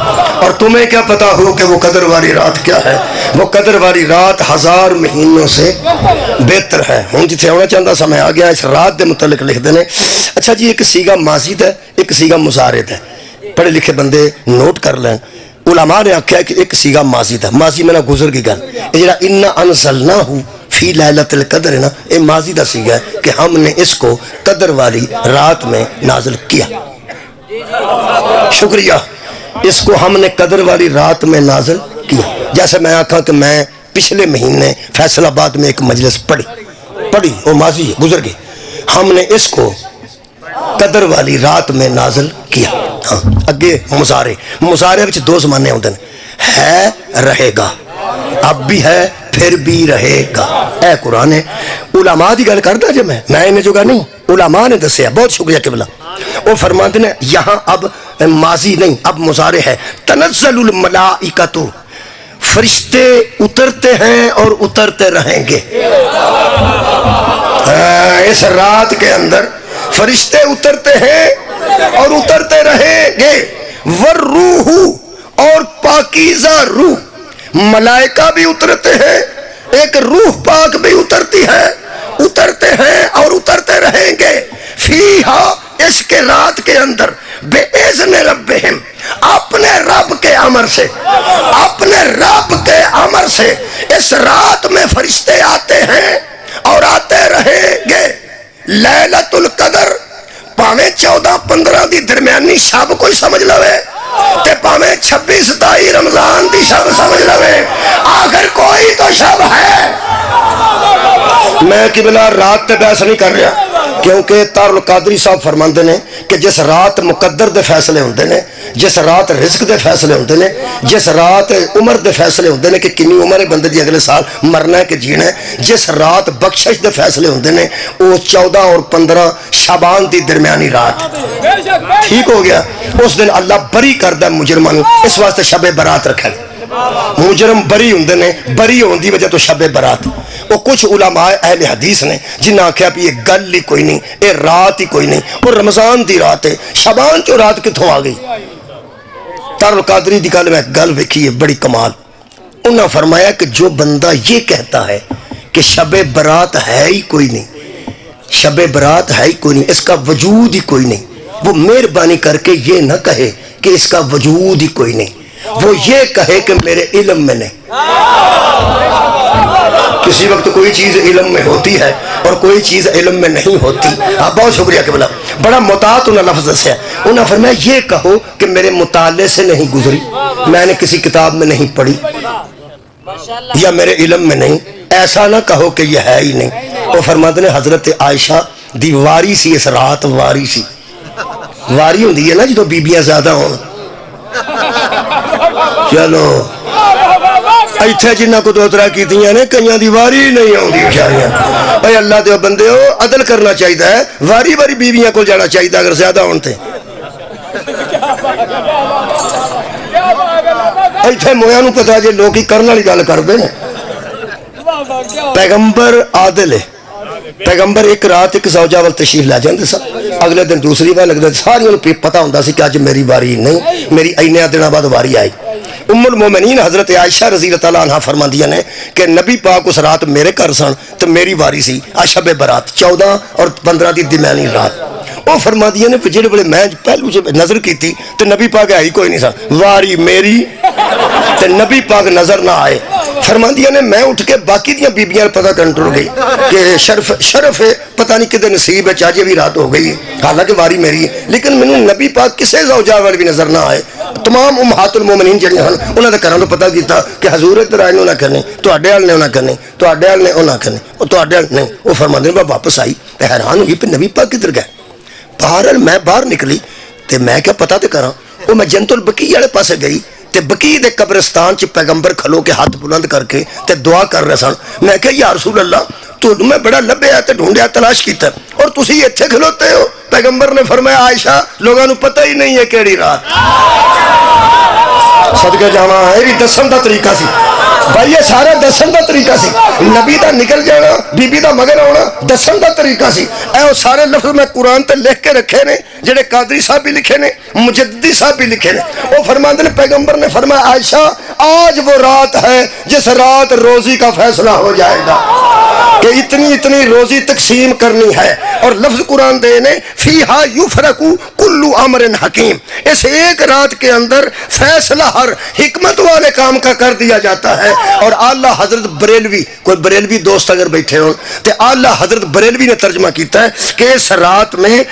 Speaker 1: اور تمہیں کیا پتا ہو کہ وہ قدر والی رات کیا ہے؟ وہ قدر والی رات 1000 مہینوں سے بہتر ہے۔ ہوں جتھے ہونا چاہتا سا میں آ گیا، اس رات دے متعلق لکھ دینے۔ اچھا جی، ایک سیگا ماضی ہے، ایک سیگا مضارع ہے، پڑھے لکھے بندے نوٹ کر لیں۔ علماء نے آکھیا کہ ایک سیگا ماضی تھا، ماضی میں نہ گزر کی گل، یہ جڑا انا انزلناہ فی لیلۃ القدر ہے نا، یہ ماضی دا سیگا ہے کہ ہم نے اس کو قدر والی رات میں نازل کیا۔ شکریہ، اس کو ہم نے قدر والی رات میں نازل کیا۔ جیسے میں آکھا کہ میں پچھلے مہینے فیصل آباد میں ایک مجلس پڑھی، وہ ماضی ہے، گزر گئی، ہم نے اس کو قدر والی رات میں نازل کیا۔ ہاں اگے مضارع وچ 2 زمانے ہوندے ہے، رہے گا، اب بھی ہے پھر بھی رہے گا، اے قرآن ہے۔ علماء دی گل کردا جے میں انہیں جو گا نہیں، علماء نے دسیا، بہت شکریہ قبلہ، وہ فرماتے ہیں یہاں اب ماضی نہیں، اب مضارع ہے۔ تنزل الملائکۃ، فرشتے اترتے ہیں اور اترتے رہیں گے، اس رات کے اندر فرشتے اترتے ہیں اور اترتے رہیں گے، والروح اور پاکیزہ روح، ملائکہ بھی اترتے ہیں، ایک روح پاک بھی اترتی ہے، اترتے ہیں اور اترتے رہیں گے، فیہا اس کے رات کے اندر، بے اذن ربہم اپنے رب کے امر سے، اپنے رب کے امر سے اس رات میں فرشتے آتے ہیں اور آتے رہیں گے۔ لیلۃ القدر پاویں 14-15 دی درمیانی شب کوئی سمجھ لوے تے پاویں 26-27 رمضان دی شب سمجھ لوے، آخر کوئی تو شب ہے۔ میں قبلہ رات تے بحث نہیں کر رہا، کیونکہ تار القادری صاحب فرماندے نے کہ جس رات مقدر دے فیصلے ہوندے نے، جس رات رزق دے فیصلے ہوندے نے، جس رات عمر دے فیصلے ہوندے نے کہ کنی عمر ہے بندے دی اگلے سال مرنا ہے کہ جینا ہے، جس رات بخشش دے فیصلے ہوندے نے وہ 14 اور 15 شعبان دی درمیانی رات۔ ٹھیک ہو گیا؟ اس دن اللہ بری کردہ مجرمان، اس واسطے شب برات رکھا ہے۔ مجرم بری ہوندے نے، بری ہون دی وجہ تو شب برات۔ وہ کچھ علماء اہل حدیث نے جنہاں آکھیا بھی یہ گل ہی کوئی نہیں، یہ رات ہی کوئی نہیں، اور رمضان دی رات ہے، شعبان چو رات کتھوں آ گئی؟ تار القادری دی گل میں گل ویکھی ہے بڑی کمال، انہاں فرمایا کہ جو بندہ یہ کہتا ہے کہ شب برات ہے ہی کوئی نہیں، شب برات ہے ہی کوئی نہیں، اس کا وجود ہی کوئی نہیں، وہ مہربانی کر کے یہ نہ کہے کہ اس کا وجود ہی کوئی نہیں، وہ یہ کہے کہ میرے علم میں نہیں۔ کسی وقت کوئی چیز علم میں ہوتی ہے اور کوئی چیز علم میں نہیں ہوتی۔ آپ بہت شکریہ کہ بلا بڑا متعات انہوں نے لفظ سے ہے، انہوں نے فرمایا یہ کہو کہ میرے مطالعے سے نہیں گزری، میں نے کسی کتاب میں نہیں پڑھی یا میرے علم میں نہیں، ایسا نہ کہو کہ یہ ہے ہی نہیں۔ وہ فرماتے ہیں حضرت عائشہ دی واری سی اس رات، واری سی واری ہوندی ہے نا جدو بیبیاں زیادہ ہوں، چلو ایتھے جنہ کو دوترا کی دیاں نے کئیاں دی واری نہیں ہوندی بیچاریاں، بھائی اللہ دے بندے ہو عدل کرنا چاہیے ہے، واری واری بیویاں کو جانا چاہیے اگر زیادہ ہونتے۔ ایتھے مویاں نو پتہ جے لوگ ہی کرنا لی گل کر دے، پیغمبر عادل ہے، پیغمبر ایک رات ایک زوجہ وال تشریف لے جاندے سا، اگلے دن دوسری بار لگتا ساری انہوں پتہ ہوندہ سی کہ آج میری واری نہیں، میری اینیاں دنہ بعد واری آئی۔ ام المومنین حضرت عائشہ رضی اللہ عنہ فرما دیا نے کہ نبی پاک اس رات میرے گھر سن تو میری واری سی شب برات 14 اور 15 دی درمیانی رات۔ وہ فرما دیا نے جڑے بڑے میں پہلو جب نظر کی تھی تو نبی پاک آئی کوئی نہیں سن، واری میری تو نبی پاک نظر نہ آئے۔ فرما دیا نے میں اٹھ کے باقی دیاں بیبیاں پتہ کنٹرول گئی کہ شرف ہے پتہ نہیں کدے نصیب ہے چاہجے بھی رات ہو گئی، حالانکہ واری میری ہے، لیکن میں نبی پاک کسے زوجہ والے بھی نظر نہ آئے۔ تمام امہات المومنین جڑے ہیں انہوں نے کرنے پتہ کیتا کہ حضور ادھر آئے نہ کرنے، تو اڈے والے نے انہاں کرنے، تو اڈے والے نے انہاں کرنے، تو اڈے والے نہیں۔ وہ فرماتے ہیں واپس آئی تے حیران ہوئی پہ نبی پاک کدھر گئے؟ بہرحال میں باہر نکلی تے میں کیا پتہ تے کراں، وہ میں جنت البقیع والے پاسے گئی تے بقیع دے قبرستان چ پیغمبر کھلو کے ہاتھ بلند کر کے تے دعا کر رہے سن۔ میں کہا یا رسول اللہ تو میں بڑا لبیا تے ڈھونڈیا تلاش کیتا اور تسی ایتھے کھلوتے ہو۔ پیغمبر نے فرمایا عائشہ لوگوں پتہ ہی نہیں ہے کیڑی رات۔ صدقے جاواں ہے بھی دسن دا طریقہ سی بھائی، یہ سارا دسن دا طریقہ سی، نبی دا نکل جانا بی بی دا مگر آنا دسن دا طریقہ سی۔ اے وہ سارے لفظ میں قرآن تے لکھ کے رکھے نے جڑے قادری صاحب بھی لکھے نے، مجددی صاحب بھی لکھے نے۔ وہ فرماتے ہیں پیغمبر نے فرمایا عائشہ آج وہ رات ہے جس رات روزی کا فیصلہ ہو جائے گا کہ اتنی اتنی روزی تقسیم کرنی ہے، اور لفظ قرآن دے نے فیہا یفرقو کلو امر حکیم، اس ایک رات کے اندر فیصلہ ہر حکمت والے کام کا کر دیا جاتا ہے۔ اور اعلیٰ حضرت بریلوی، کوئی بریلوی دوست اگر بیٹھے ہوں تو اعلیٰ حضرت بریلوی نے ترجمہ کیتا ہے کہ اس رات میں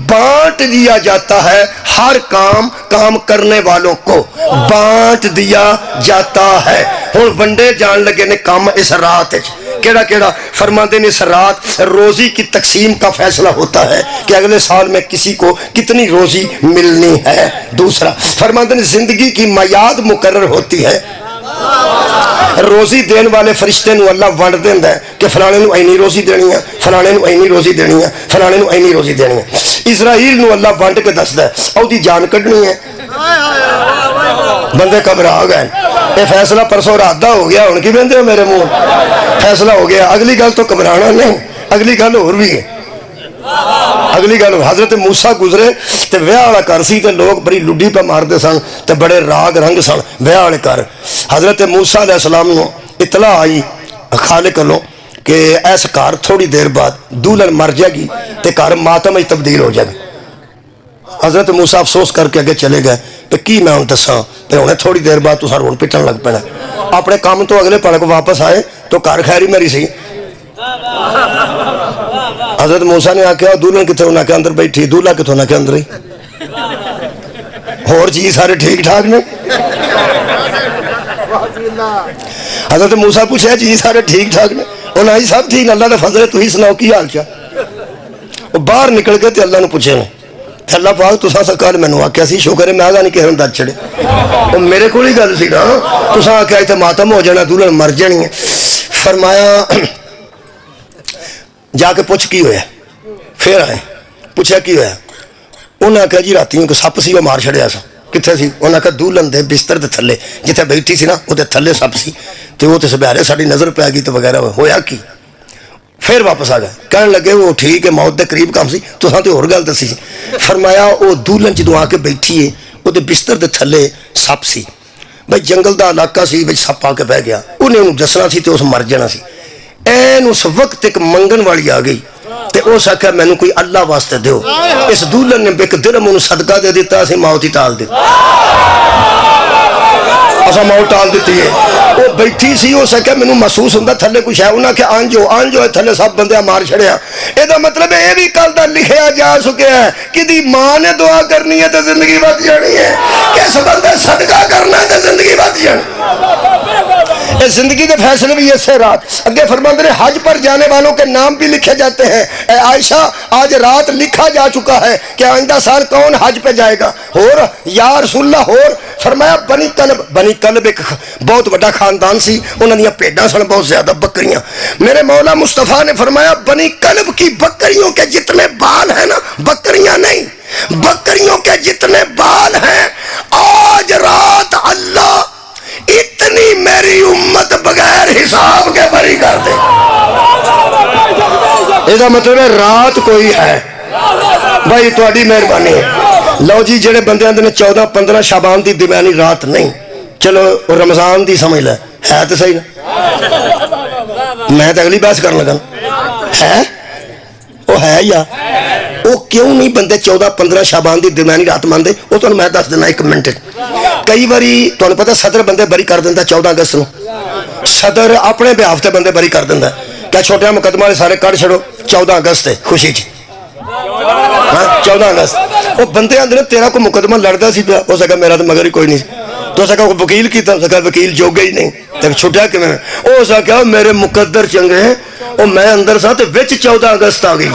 Speaker 1: بانٹ دیا جاتا ہے، ہر کام کرنے والوں کو بانٹ دیا جاتا ہے۔ اور ونڈے جان لگے نے کام اس رات کیڑا کیڑا، فرماتے ہیں اس رات روزی کی تقسیم کا فیصلہ ہوتا ہے کہ اگلے سال میں کسی کو کتنی روزی ملنی ہے۔ دوسرا فرماتے ہیں زندگی کی میعاد مقرر ہوتی ہے، روزی دین والے فرشتے نو اللہ ونڈ دیندا ہے کہ فلانے نو اینی روزی دینی ہے، فلانے نو اینی روزی دینی ہے، فلانے نو اینی روزی دینی ہے۔ اسرائیل نو اللہ ونڈ کے دسدا ہے او دی جان کڈنی ہے، بندے گھبرا گئے، یہ فیصلہ پرسوں رات دا ہو گیا، ہن کی بندے میرے منہ فیصلہ ہو گیا، اگلی گل تو گھبرانا نہیں، اگلی گل ہور بھی ہے، اگلی گل حضرت موسیٰ گزرے تے ویاہ والا گھر سی تے لوگ بڑی لڈی پہ مارتے سن تے بڑے راگ رنگ سن ویاہ والے گھر. حضرت موسیٰ علیہ السلام نو اطلاع آئی خالق لو کہ ایس گھر تھوڑی دیر بعد دولن مر جائے گی تے گھر ماتم تبدیل ہو جائے گا. حضرت موسیٰ افسوس کر کے اگے چلے گئے کہ کی میں ہوں دساں پھر انہیں تھوڑی دیر بعد تو رون پٹن لگ پینا. اپنے کام تو اگلے پڑھ کو واپس آئے تو گھر خیری میری سی. حضرت موسیٰ نے آکھیا دولن کتنے انہیں کے اندر بیٹھی، دولہ کتنے انہیں کے اندر ہی اور چیز سارے ٹھیک ٹھاک نے. حضرت موسیٰ پوچھے جی سارے ٹھیک ٹھاک نے؟ انہیں ہی سب ٹھیک، اللہ نے فضل تو ہی سناؤ کی حال چاہ. وہ باہر نکل گئے تے اللہ نے پوچھے نے اللہ پاک تساں سرکار میں آکھیا سی شکر ہے میں آگا نہیں کہ ہن دج چھڑے. وہ میرے کو ہی گل سی نا، تساں آکھیا تے ماتم ہو جانا دولن مر جانی ہے. فرمایا جا کے پوچھ کی ہویا. پھر آئے پوچھا کی ہویا، انہیں آکھیا جی راتیوں کو سپ سی وہ مار چھڑیا سا. کتنے سی؟ انہیں آکھیا دولن دے بستر دے تھلے جتنے بیٹھی سی نا وہ تھلے سپ سی تے وہ تے سبیارے ساڑی نظر پہ آگی تو وغیرہ ہویا کی. پھر واپس آ گئے کہنے لگے وہ ٹھیک ہے موت دے قریب کام سی تو ساں تے اور گل دسی. فرمایا وہ دولن جدوں آ کے بیٹھی ہے وہ دے بستر دے تھلے سپ سی. بھائی جنگل دا علاقہ سی بھائی سپ آ کے بہ گیا، انہیں دسنا سی تے اس مر جانا سی. این اس وقت ایک منگن والی آ گئی تے اس آکھیا مینوں کوئی اللہ واسطے دیو. اس دولن نے ایک درہم انہوں صدقہ دے دیتا، اسی موت ہی ٹال دی، اسا موت ٹال دیتی ہے. وہ بیٹھی سی اس آکھیا مینوں محسوس ہوندا تھلے کچھ ہے، انہاں آکھیا آن جو تھلے سب بندے مار چھڑیا. اے دا مطلب ہے یہ بھی کل دا لکھیا جا سکیا ہے کہ دی ماں نے دعا کرنی ہے تے زندگی بچ جانی ہے، کس بندے صدقہ کرنا ہے تے زندگی بچ جانی. اس زندگی کے فیصلے بھی اسے رات اگے فرماتے ہیں حج پر جانے والوں کے نام بھی لکھے جاتے ہیں. اے عائشہ آج رات لکھا جا چکا ہے کہ آئندہ سال کون حج پہ جائے گا. اور یا رسول اللہ اور فرمایا بنی کلب ایک بہت بڑا خاندان سی، انہوں نے پیڑاں سن بہت زیادہ بکریاں. میرے مولا مصطفیٰ نے فرمایا بنی کلب کی بکریوں کے جتنے بال ہیں نا بکریاں نہیں، بکریوں کے جتنے بال ہیں آج رات اللہ اتنی میری امت بغیر حساب کے بری کر دے. اس کا مطلب ہے رات کوئی ہے بھائی تھوڑی مہربانی ہے. لو جی جڑے بندے آندے نے 14-15 شعبان دی درمیانی رات نہیں، چلو رمضان دی سمجھ لے ہے تو صحیح نا. میں تو اگلی بحث کرنے لگا ہے وہ ہے یا وہ کیوں نہیں بندے 14-15 شعبان دی درمیانی رات مانتے؟ وہ تو میں دس دینا ایک منٹ. کئی باری تمہیں پتا صدر بندے بری کر دینا 14 اگست نو، صدر اپنے بیاف تے بندے بری کر دینا. کیا چھوٹے مقدمہ والے سارے کٹ چھڑو 14 اگست خوشی چ 14 اگست. وہ بندے آدھے تیرا کوئی مقدمہ لڑتا سی پیا، ہو سکا میرا تو مگر ہی کوئی نہیں تو سکا وکیل کیتا، سکا وکیل جوگا ہی نہیں تک چھٹیا کہ میں ہو سکا میرے مقدر چنگے ہیں وہ میں اندر سا تو وچ 14 اگست آ گئی.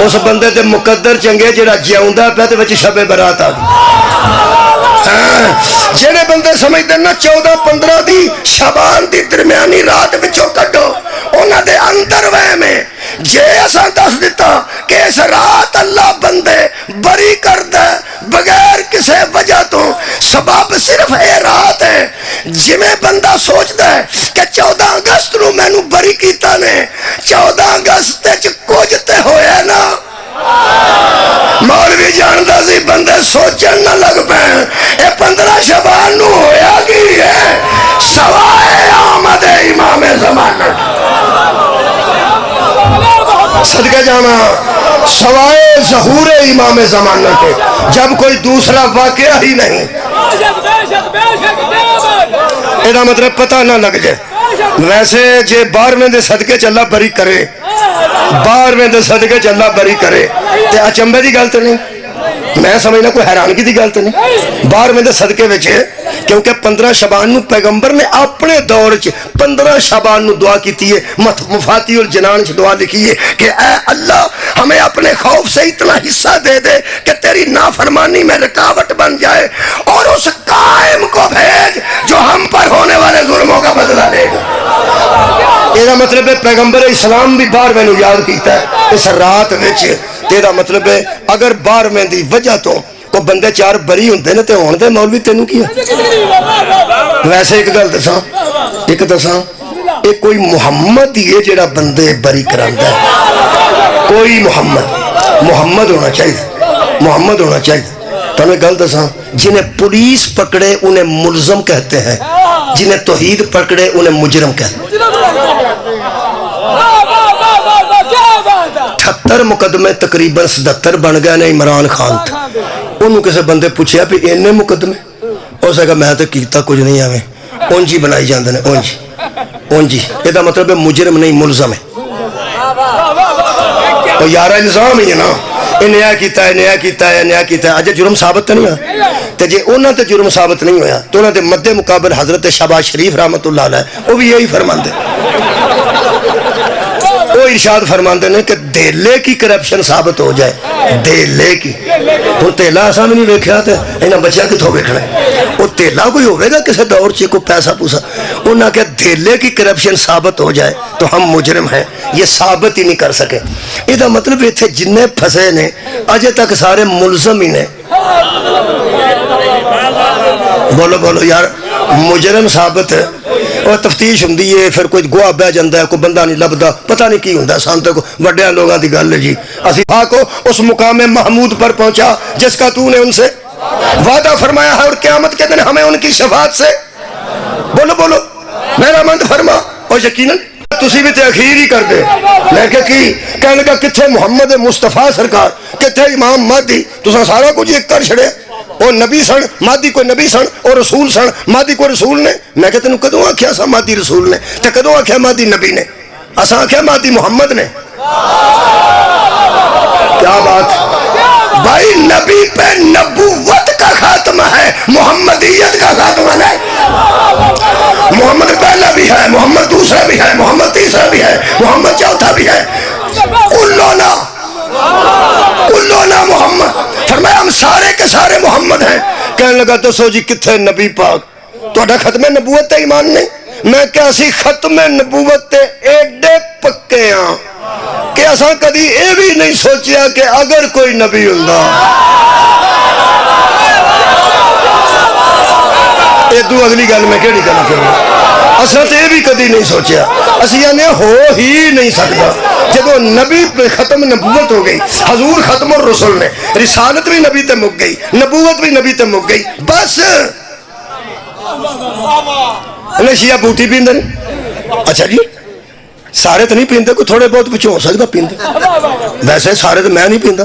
Speaker 1: اس بندے دے مقدر چنگے جڑا جیوندا پیا تے وچ شب برات آ گئی. جڑے بندے سمجھتے نا 14-15 دی شعبان دی درمیانی رات وچوں کڈو انہاں دے اندر وہم ہے. جے اساں دس دیتا کہ اس رات اللہ بندے بری کردا بغیر کسی وجہ تو، سبب صرف اے رات ہے. جویں بندہ سوچدا ہے کہ 14 اگست نو مینوں بری کیتا نے، 14 اگست وچ کچھ تے ہویا نا. مولوی جاندا سی بندے سوچن نہ لگ پین اے 15 شعبان نو ہویا کی ہے سوائے آمد امام زمانہ. صدقہ جانا سوائے ظہور امام زمانہ کے جب کوئی دوسرا واقعہ ہی نہیں. یہ مطلب پتہ نہ لگ جائے. ویسے جے 12ویں دے صدقے چلا بری کرے، 12ویں دے صدقے چلا بری کرے تے اچنبے دی گل تے نہیں، میں سمجھنا کوئی حیرانگی دی گل تے نہیں. 12ویں دے صدقے وچ کیونکہ 15 شعبان نو پیغمبر نے اپنے دور چ 15 شعبان نو دعا کیتی ہے. مفاتیح الجنان چ دعا لکھی ہے کہ اے اللہ ہمیں اپنے خوف سے اتنا حصہ دے دے کہ تیری نافرمانی میں رکاوٹ بن جائے اور اس قائم کو بھیج جو ہم پر ہونے والے ظلموں کا بدلہ لے گا. یہ مطلب ہے پیغمبر اسلام بھی 12ویں نو یاد کیتا ہے اس رات وچ. تیرا مطلب ہے اگر 12ویں دی وجہ تو وہ بندے 4 بری ہوندے نے تے ہون دے مولوی تینوں کی ہے. ویسے ایک گل دساں یہ کوئی محمد ہی ہے جڑا بندے بری کراندہ ہے، کوئی محمد ہونا چاہیے، محمد ہونا چاہیے۔ تو میں گل دساں، جنہیں پولیس پکڑے انہیں ملزم کہتے ہیں، جنہیں توحید پکڑے انہیں مجرم کہتے ہیں۔ 78 مقدمے تقریباً 77 بن گئے نے عمران خان تھا۔ انہوں کسے بندے پوچھیا بھی انہیں مقدمے، اس نے کہا میں تو کیتا کچھ نہیں آویں، اونجی بنائی جاندے نے، اونجی یہ دا مطلب ہے مجرم نہیں ملزم ہے۔ تو یارہ الزام ہی ہے نا، انہیں کیتا ہے، انہیں کیتا ہے، انہیں کیتا ہے، اجے جرم ثابت نہیں ہوا تو جے انہوں تے جرم ثابت نہیں ہویا تو انہوں تے مد مقابل حضرت شہباز شریف رحمت اللہ علیہ وہ بھی یہی فرماندے، وہ ارشاد فرماندے نے کہ دھیلے کی کرپشن ثابت ہو جائے، دھیلے کی تو تیلا ایسا بھی نہیں ویکھیا تے انہاں بچہ کتھوں ویکھنا ہے، وہ تیلا کوئی ہوئے گا کسی دور چے کو پیسہ پوسا، انہاں کہ دھیلے کی کرپشن ثابت ہو جائے تو ہم مجرم ہیں، یہ ثابت ہی نہیں کر سکے۔ یہ دا مطلب یہ تھے جنہیں پھسے نے اجے تک سارے ملزم ہی نے۔ بولو بولو یار، مجرم ثابت ہے اور تفتیش ہوندی ہے، پھر کوئی گواہ بہ جاندا ہے، کوئی بندہ نہیں لبدا، پتہ نہیں کی ہوندا، سانتے کو وڈیاں لوگاں دی گل ہے جی۔ اسی کو اس مقام محمود پر پہنچا جس کا تو نے ان سے وعدہ فرمایا ہے اور قیامت کے دن ہمیں ان کی شفاعت سے بولو بولو میرا مند فرما۔ اور یقیناً تسی بھی تے اخیر ہی کر دے، لیکن کی کہنے لگا کتھے محمد مصطفیٰ سرکار، کتھے امام مہدی، تساں سارا کچھ ایک کر چھڑے، اور نبی سن مہدی کوئی نبی سن اور رسول سن، مہدی کوئی رسول نے۔ میں کہتے ہیں کدوں آکھیا سا مہدی رسول نے تے کدوں آکھیا مہدی نبی نے، اساں آکھیا مہدی محمد نے۔ کیا بات بھائی، نبی پہ نبوت کا خاتمہ ہے، محمدیت کا خاتمہ نہیں۔ محمد پہلا بھی ہے، محمد دوسرا بھی ہے، محمد تیسرا بھی ہے، محمد چوتھا بھی ہے، کلونا محمد۔ فرمایا ہم سارے کے سارے محمد ہیں۔ کہنے لگا دسو جی کتھے نبی پاک، تہاڈا ختم نبوت تے ایمان نہیں؟ میں کیا سی ختم نبوت تے ایڈے پکے ہاں کہ اساں کدی اے بھی نہیں سوچیا کہ اگر کوئی نبی ہوندا، ادو اگلی گل میں کیڑی کرنا پھر، اصل تو یہ بھی کدی نہیں سوچیا، اسی یعنی ہو ہی نہیں سکتا۔ جب نبی پہ ختم نبوت ہو گئی، حضور ختم الرسل نے، رسالت بھی نبی تے مک گئی، نبوت بھی نبی تے مک گئی، بس انہیں شیعہ بوٹی پیندے۔ اچھا جی سارے تو نہیں پیندے، کوئی تھوڑے بہت پچھو ہو سکتا پیندے، ویسے سارے تو میں نہیں پیندا،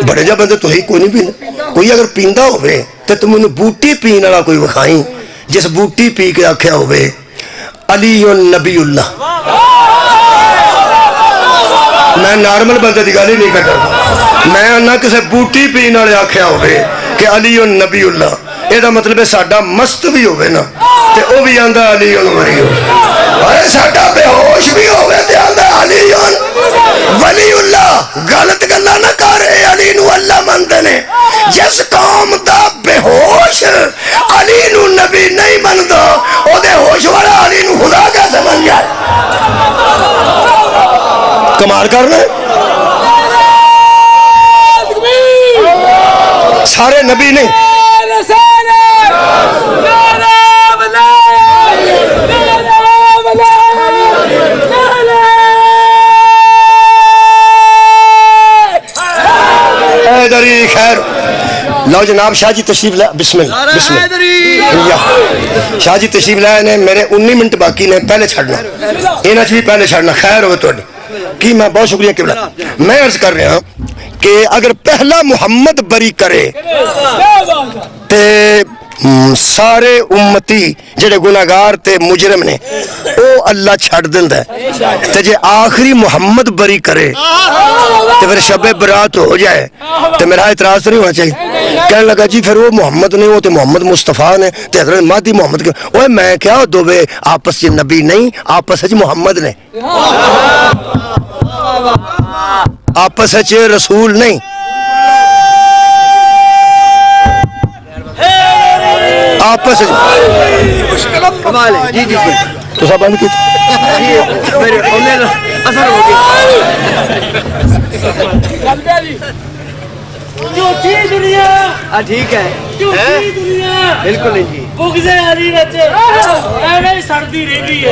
Speaker 1: بڑے جا بندے تو ہی کوئی نہیں پیندا۔ کوئی اگر پیندا ہوئے تو تم انہوں بوٹی پین والا کوئی وکھائیں جس بوٹی پی کے آکھیا ہوئے علی نبی اللہ۔ میں نارمل بندے دی گل ہی نہیں کرتا، میں نہ کسی بوٹی پین والے آکھیا ہوئے کہ علی نبی اللہ، یہ مطلب ہے ساڈا مست بھی ہوئے نا تے او بھی آندا علی ولی ہوئے، ساڈا بے ہوش بھی ہوئے تے آندا علی ولی اللہ۔ غلط گلا نہ کر، علی نو اللہ مندے نے۔ جس قوم دا بے ہوش علی نو نبی نہیں مندا، او دے ہوش والا علی نو خدا کیسے بن جائے؟ کمال کرنا سارے نبی نہیں۔ خیر لو جناب شاہ جی تشریف لائے، بسم اللہ بسم اللہ۔ شاہ جی تشریف لائے نے، میرے 19 منٹ باقی نے، پہلے چھڑنا انہاں چ بھی پہلے چھڑنا، خیر ہوئے توڑی کی۔ میں بہت شکریہ قبلہ، میں عرض کر رہا ہوں کہ اگر پہلا محمد بری کرے تے سارے امتی جڑے گناہگار تے مجرم نے او اللہ چھڑ دیندا ہے، تے جے آخری محمد بری کرے تے پھر شب برات ہو جائے تے میرا اعتراض نہیں ہونا چاہیے۔ کہنے لگا جی پھر وہ محمد نہیں، وہ تے محمد مصطفیٰ نے تے حضرت مہدی محمد کے، اوے میں کیا دووے آپس وچ نبی نہیں، آپس وچ محمد نے، آپس وچ رسول نہیں۔ آپس جی جی تو سب بند کی
Speaker 2: ٹھیک ہے بالکل نہیں جی، سڑتی رہتی ہے۔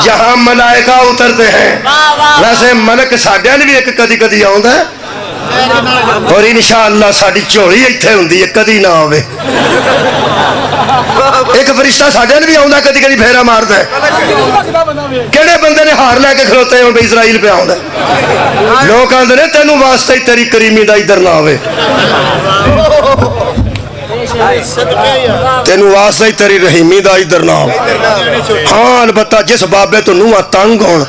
Speaker 1: جہاں ملائکہ اترتے ہیں ویسے ملک ساڈے بھی ایک کدی کدی آਉਂدا ہے اور انشاءاللہ ساڈی جھولی ایتھے ہوندی ہے کدی نہ آوے ایک فرشتہ ساڈے بھی آوندا کدی کدی پھیرا ماردا ہے کہڑے بندے نے ہار لے کے کھلوتے ہیں بھئی اسرائیل پہ آوندا لوگ آندے نے تینوں واسطے ہی تیری کریمی دا ادھر نہ آوے تینوں واسطے ہی تیری رحیمی دا ادھر نہ آوے ہاں البتہ جس بابے تو نوہاں تنگ ہون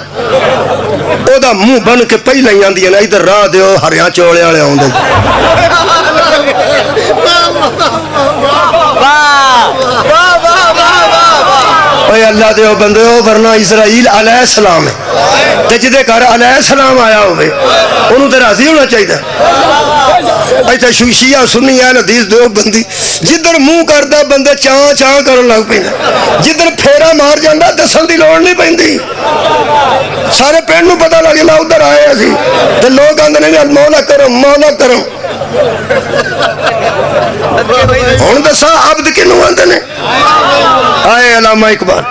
Speaker 1: او دا منہ بن کے پہلے ہی آندی ہے نا ادھر راہ دیو ہریاں چولے والے آوندے اے اللہ دیو بندے ہو ورنہ اسرائیل علیہ السلام ہے تے جدے گھر علیہ السلام آیا ہوئے انہوں تے راضی ہونا چاہیے ایتھے شیعہ سنی ہے حدیث دیو بندی جدھر منہ کردا بندے چاں چاں کرن لگ پیندا جدھر پھیرا مار جاندا دسن دی لوڑ نہیں پیندی سارے پنڈ نوں پتہ لگ جاندا ادھر آئے اسی تے لوگ آندے نے مولا کرم مولا کرم ہن دسا عبد کینوں آندے نے آئے علامہ اقبال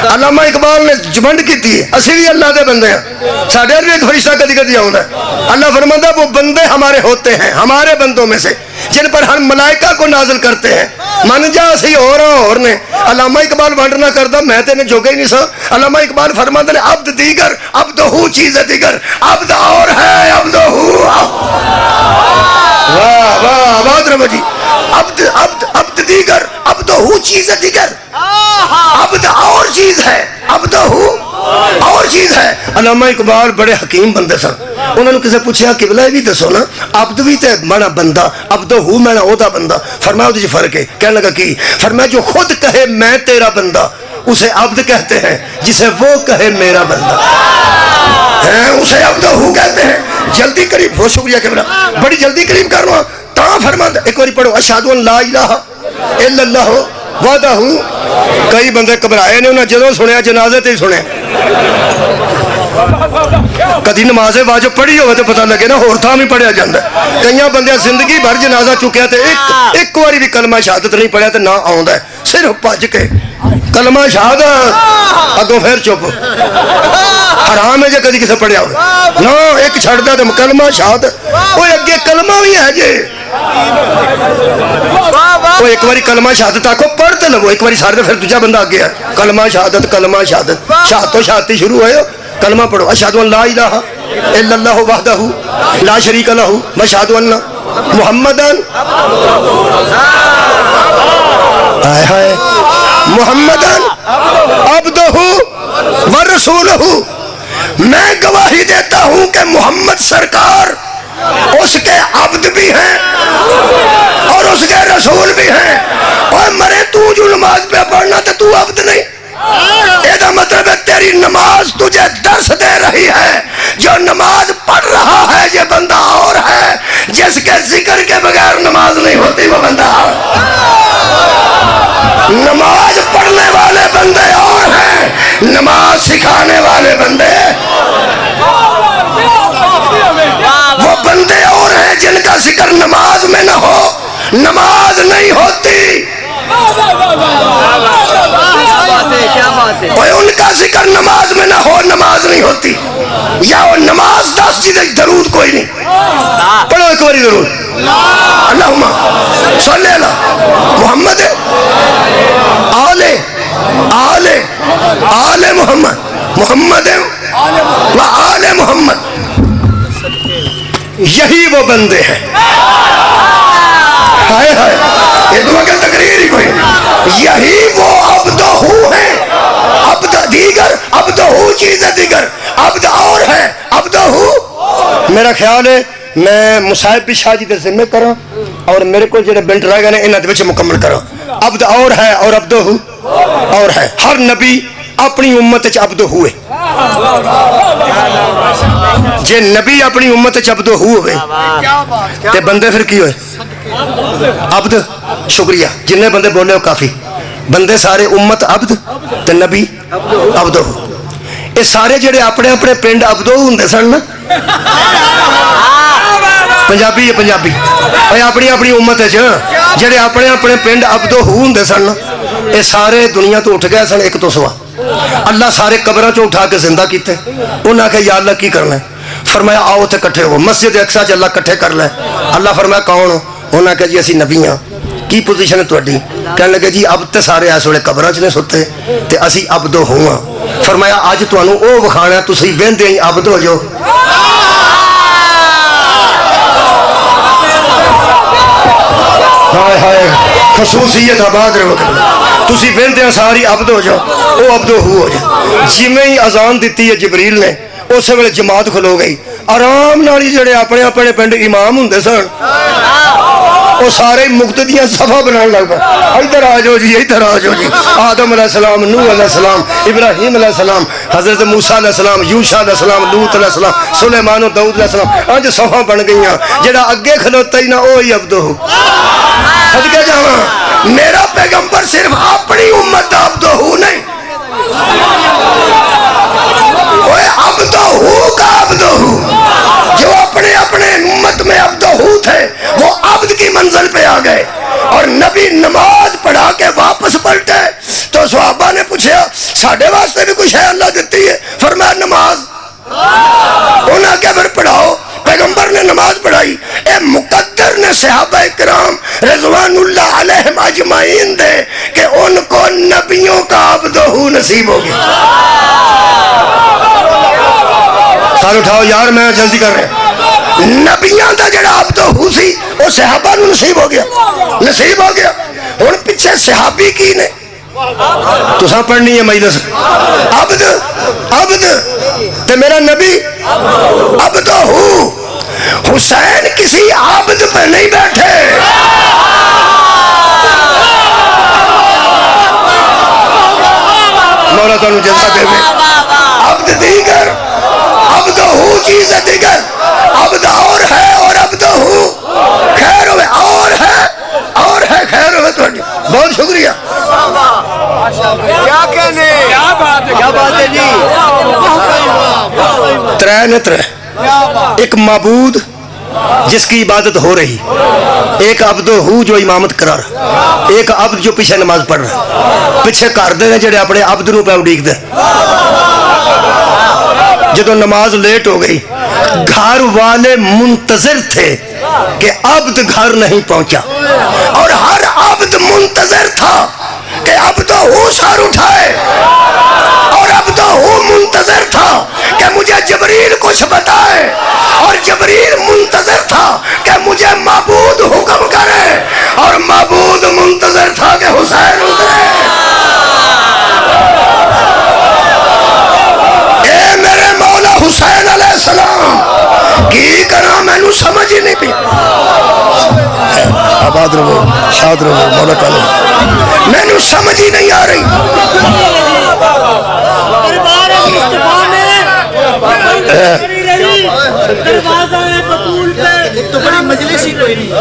Speaker 1: علامہ اقبال نے جمنڈ کی تھی اسی بھی اللہ دے بندے ہیں ساڑھے بھی ایک فرشتہ کدی کدی آؤں ہے اللہ فرماتا ہے وہ بندے ہمارے ہوتے ہیں ہمارے بندوں میں سے جن پر ہم ملائکہ کو نازل کرتے ہیں من جا سی اور نے علامہ اقبال ونڈنا کرتا میں تے نے جوگے ہی نہیں سا علامہ اقبال فرماتا ہے عبد دیگر عبد ہو چیز دیگر عبد اور ہے عبد ہو واہ واہ آباد رہو جی عبد دیگر عبد ہو چیز دیگر عبد اور چیز ہے عبد ہو اور چیز ہے علامہ اقبال بڑے حکیم بندے سن انہوں نے کسے پوچھا قبلہ بھی دسو نا عبد بھی تے مانا بندہ عبد ہو مانا اودا بندہ فرمایا وہ فرق ہے کہنے لگا کی فرمایا جو خود کہے میں تیرا بندہ اسے عبد کہتے ہیں جسے وہ کہے میرا بندہ اسے عبد ہو کہتے ہیں جلدی قریب بہت شکریہ قبلہ بڑی جلدی قریب کر رہا ہوں تاں فرماتا ایک باری پڑھو اشہدو ان لا الہ الا اللہ وعدہ ہوں کئی بندے گھبرائے نے انہوں نے جدوں سنیا جنازے تے ہی سنیا کدی نماز واجب پڑھی ہوئے تو پتہ لگے نا اور تھا بھی پڑھیا جاندہ کئیاں بندے زندگی بھر جنازہ چکیا تے ایک واری بھی کلمہ شہادت نہیں پڑھیا تے نہ آؤندہ ہے صرف پاج کے کلمہ شہادت اگوں پھر چپ حرام ہے جے کدی کسے پڑھیا ہوئے نہ ایک چھڑ دا تے کلمہ شہادت کوئی اگے کلمہ بھی ہے جے وہ ایک باری کلمہ شہادت آکھو پڑھتے لگو ایک باری سارے پھر دوجہ بندہ آگیا کلمہ شہادت شہادت و شہادتی شروع ہوئے کلمہ پڑھو اشہدو ان لا الہ الا اللہ وحدہ لا شریک لہ واشہدو ان محمدن محمدن عبدہ ورسولہ میں گواہی دیتا ہوں کہ محمد سرکار اس کے عبد بھی ہیں اور اس کے رسول بھی ہیں اور مرے تو جو نماز پہ پڑھنا تو عبد نہیں ایدہ مطلب ہے تیری نماز تجھے درس دے رہی ہے جو نماز پڑھ رہا ہے یہ بندہ اور ہے جس کے ذکر کے بغیر نماز نہیں ہوتی وہ بندہ اور نماز پڑھنے والے بندے اور ہیں نماز سکھانے والے بندے وہ بندے اور ہیں جن کا ذکر نماز میں نہ ہو نماز نہیں ہوتی ان کا ذکر نماز میں نہ ہو نماز نہیں ہوتی یا وہ نماز 10 چیزیں درود کوئی نہیں پڑھو ایک باری درود اللہم صلی اللہ محمد آل محمد محمد و آل محمد یہی وہ بندے ہیں ہائے ہائے یہ دعا کا تقریر ہی کوئی یہی وہ عبدہ ہیں عبد دیگر عبدہ چیز دیگر عبد اور ہے عبدہ میرا خیال ہے میں مصاحب بھی شاہ جی دے ذمہ کروں اور میرے کو جڑے بنٹ رہ گئے انہاں دے وچ مکمل کروں عبد اور ہے اور عبدہ اور ہے ہر نبی اپنی امت وچ عبد ہوئے جے نبی اپنی امت وچ عبد ہوئے تے بندے پھر کی ہوئے عبد شکریہ جنہیں بندے بولے ہو کافی بندے سارے امت عبد تے نبی عبد ہو یہ سارے جڑے اپنے اپنے پنڈ عبد ہوندے سن نا پنجابی ہے پنجابی اپنی اپنی امت جڑے اپنے اپنے پنڈ عبد ہوندے سن یہ سارے دنیا تو اٹھ گئے سن ایک تو سوا اللہ سارے قبراں چوں اٹھا کے زندہ کیتے. انہاں کہ یا اللہ کی کرنا ہے؟ فرمایا آؤ تے کٹھے ہو مسجد اقصی چ اللہ کٹھے کر لے. اللہ فرمایا کون ہو؟ انہاں کہ جی اسی نبی ہاں. کی پوزیشن ہے تہاڈی؟ کہنے لگے جی اب تے سارے اس ویلے قبراں چ نے ستے تے اسی عبد ہوں. فرمایا اج تانوں او وکھانا تسی وہندے ہی عبد ہو جاؤ. ہائے ہائے خصوصیت آباد رہو تسی وہندے ساری عبد ہو جاؤ. او عبد ہو جاؤ. جویں ہی اذان دیتی ہے جبریل نے اس ویلے جماعت کھلو گئی. آرام نال جڑے اپنے اپنے پنڈ امام ہوندے سن وہ سارے مقتدیاں صفا بنان لگ پے. ادھر آ جاؤ جی ادھر آ جاؤ جی. آدم علیہ السلام، نوح علیہ السلام، ابراہیم علیہ السلام، حضرت موسیٰ علیہ السلام، یوشع علیہ السلام، لوط علیہ السلام، سلیمان و داؤد علیہ السلام. اج صفا بن گئیاں. جڑا اگے کھلوتا ہی نہ وہی عبد ہو. صدقے جاواں میرا پیغمبر صرف اپنی امت دا عبد ہو نہیں، وہ عبد ہو کا عبد ہو. جو اپنے اپنے امت میں عبد ہو تھے وہ عبد کی منزل پہ آ گئے. اور نبی نماز پڑھا کے واپس پلٹے تو صحابہ نے پوچھا ساڈے واسطے بھی کچھ ہے اللہ دیتی ہے؟ فرمایا نماز. انہاں کے پھر پڑھاؤ. پیغمبر نے نماز پڑھائی. اے مقدر نے صحابہ کرام رضوان اللہ علیہم اجمعین دے کہ ان کو نبیوں کا عبد ہو نصیب ہو گیا. سال اٹھاؤ یار میں جلدی کر رہا. نبیاں دا جڑا عبد ہو سی وہ صحابہ نو نصیب ہو گیا. نصیب ہو گیا. ہن پیچھے صحابی کی نے تساں پڑھنی ہے مجلس. عبد عبد تے میرا نبی عبد ہو. حسین کسی عبد پہ نہیں بیٹھے. مولا تانوں جزا دے. عبد دیگر عبد ہو چیز دیگر. عبد اور ہے اور عبد ہو خیر ہوئے اور ہے خیر ہوئے. تھوڑی بہت شکریہ.
Speaker 2: کیا کہنے کیا بات ہے جی.
Speaker 1: ترے نے ترے. ایک معبود جس کی عبادت ہو رہی، ایک عبد ہو جو امامت کرا رہا، ایک عبد جو پیچھے نماز پڑھ رہا. پیچھے کر دے جڑے اپنے عبد نو پہ اڈیک دے. جدو نماز لیٹ ہو گئی گھر والے منتظر تھے کہ عبد گھر نہیں پہنچا اور ہر عبد منتظر تھا کہ عبد ہو سر اٹھائے اور عبد ہو منتظر تھا کہ مجھے جبریل کچھ بتائے اور جبریل منتظر تھا کہ مجھے معبود حکم کرے اور معبود منتظر تھا کہ حسین اترے. اے میرے مولا حسین علیہ السلام کی کرا میں نو سمجھ ہی نہیں پی. آباد رہو شاد رہو مولا تعالی میں نو سمجھ ہی نہیں آ رہی.
Speaker 2: تو بڑی مجلس ہی کوئی نہیں.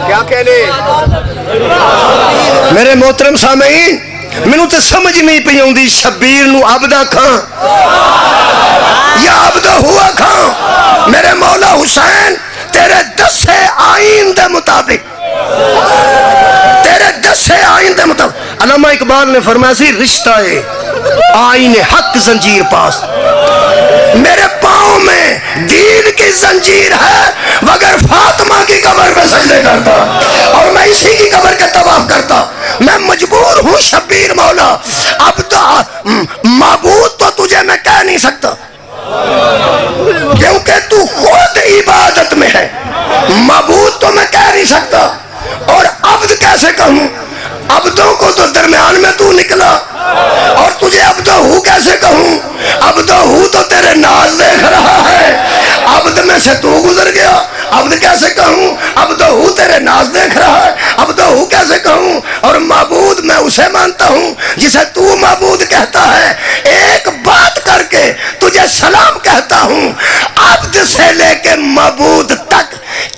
Speaker 2: کیا کہنے
Speaker 1: میرے محترم سامعین مینوں تے سمجھ نہیں پئی آندی شبیر نو عبد آکھاں یا عبد ہوا کھاں. میرے مولا حسین تیرے دسے آئین دے مطابق تیرے دسے آئین دے مطابق علامہ اقبال نے فرمایا سی رشتہ آئین حق زنجیر پاس. میرے پاؤں میں دین کی زنجیر ہے مگر فاطمہ کی قبر پہ سجدے کرتا اور میں اسی کی قبر کے طواف کرتا. میں مجبور ہوں شبیر مولا. اب تو معبود تو تجھے میں کہہ نہیں سکتا کیونکہ تو خود عبادت میں ہے. معبود تو میں کہہ نہیں سکتا اور عبد کیسے کہوں؟ عبدوں کو تو درمیان میں تو نکلا اور تجھے عبد ہو کیسے کہوں؟ عبد ہو تو تیرے ناز دیکھ رہا ہے. عبد میں سے تو گزر گیا. عبد کیسے کہوں؟ عبد ہو تیرے ناز دیکھ رہا ہے. عبد ہو کیسے کہوں؟ اور معبود میں اسے مانتا ہوں جسے تو معبود کہتا ہے. ایک بات کر کے تجھے سلام کہتا ہوں. عبد سے لے کے معبود تک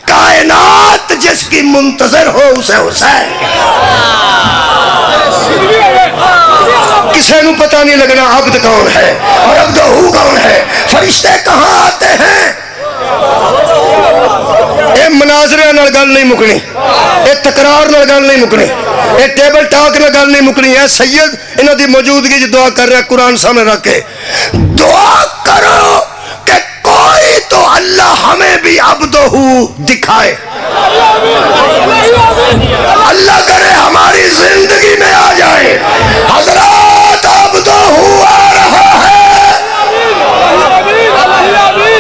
Speaker 1: کائنات جس کی منتظر ہو اسے حسین. کسی نو پتہ نہیں لگنا عبد کون ہے اور عبد ہو کون ہے. فرشتے کہاں آتے ہیں یہ مناظرے نال گل نہیں مکنی، یہ تکرار نال گل نہیں مکنی، یہ ٹیبل ٹاک نال گل نہیں مکنی ہے۔ سید انہاں دی موجودگی جو دعا کر رہا ہے قرآن سامنے رکھ کے، دعا کرو کہ کوئی تو اللہ ہمیں بھی عبدہ دکھائے، اللہ کرے ہماری زندگی میں آ جائے۔ حضرات عبدہ آ رہا ہے،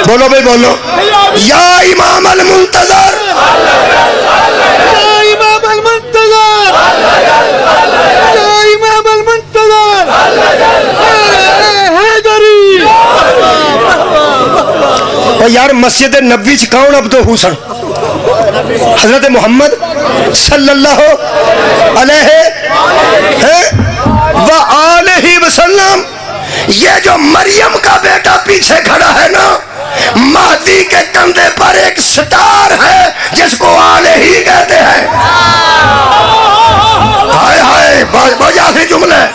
Speaker 1: بولو بھائی بولو، یا امام المنتظر،
Speaker 2: یا امام المنتظر، یا امام المنتظر، حیدری۔
Speaker 1: یار مسجد نبوی چ کون عبدہ سن؟ حضرت محمد صلی اللہ علیہ وآلہ وسلم۔ یہ جو مریم کا بیٹا پیچھے کھڑا ہے نا، مہدی کے کندھے پر ایک سٹار ہے جس کو آلہ ہی کہتے ہیں۔ ہائے ہائے، بہت آخری جملہ ہے،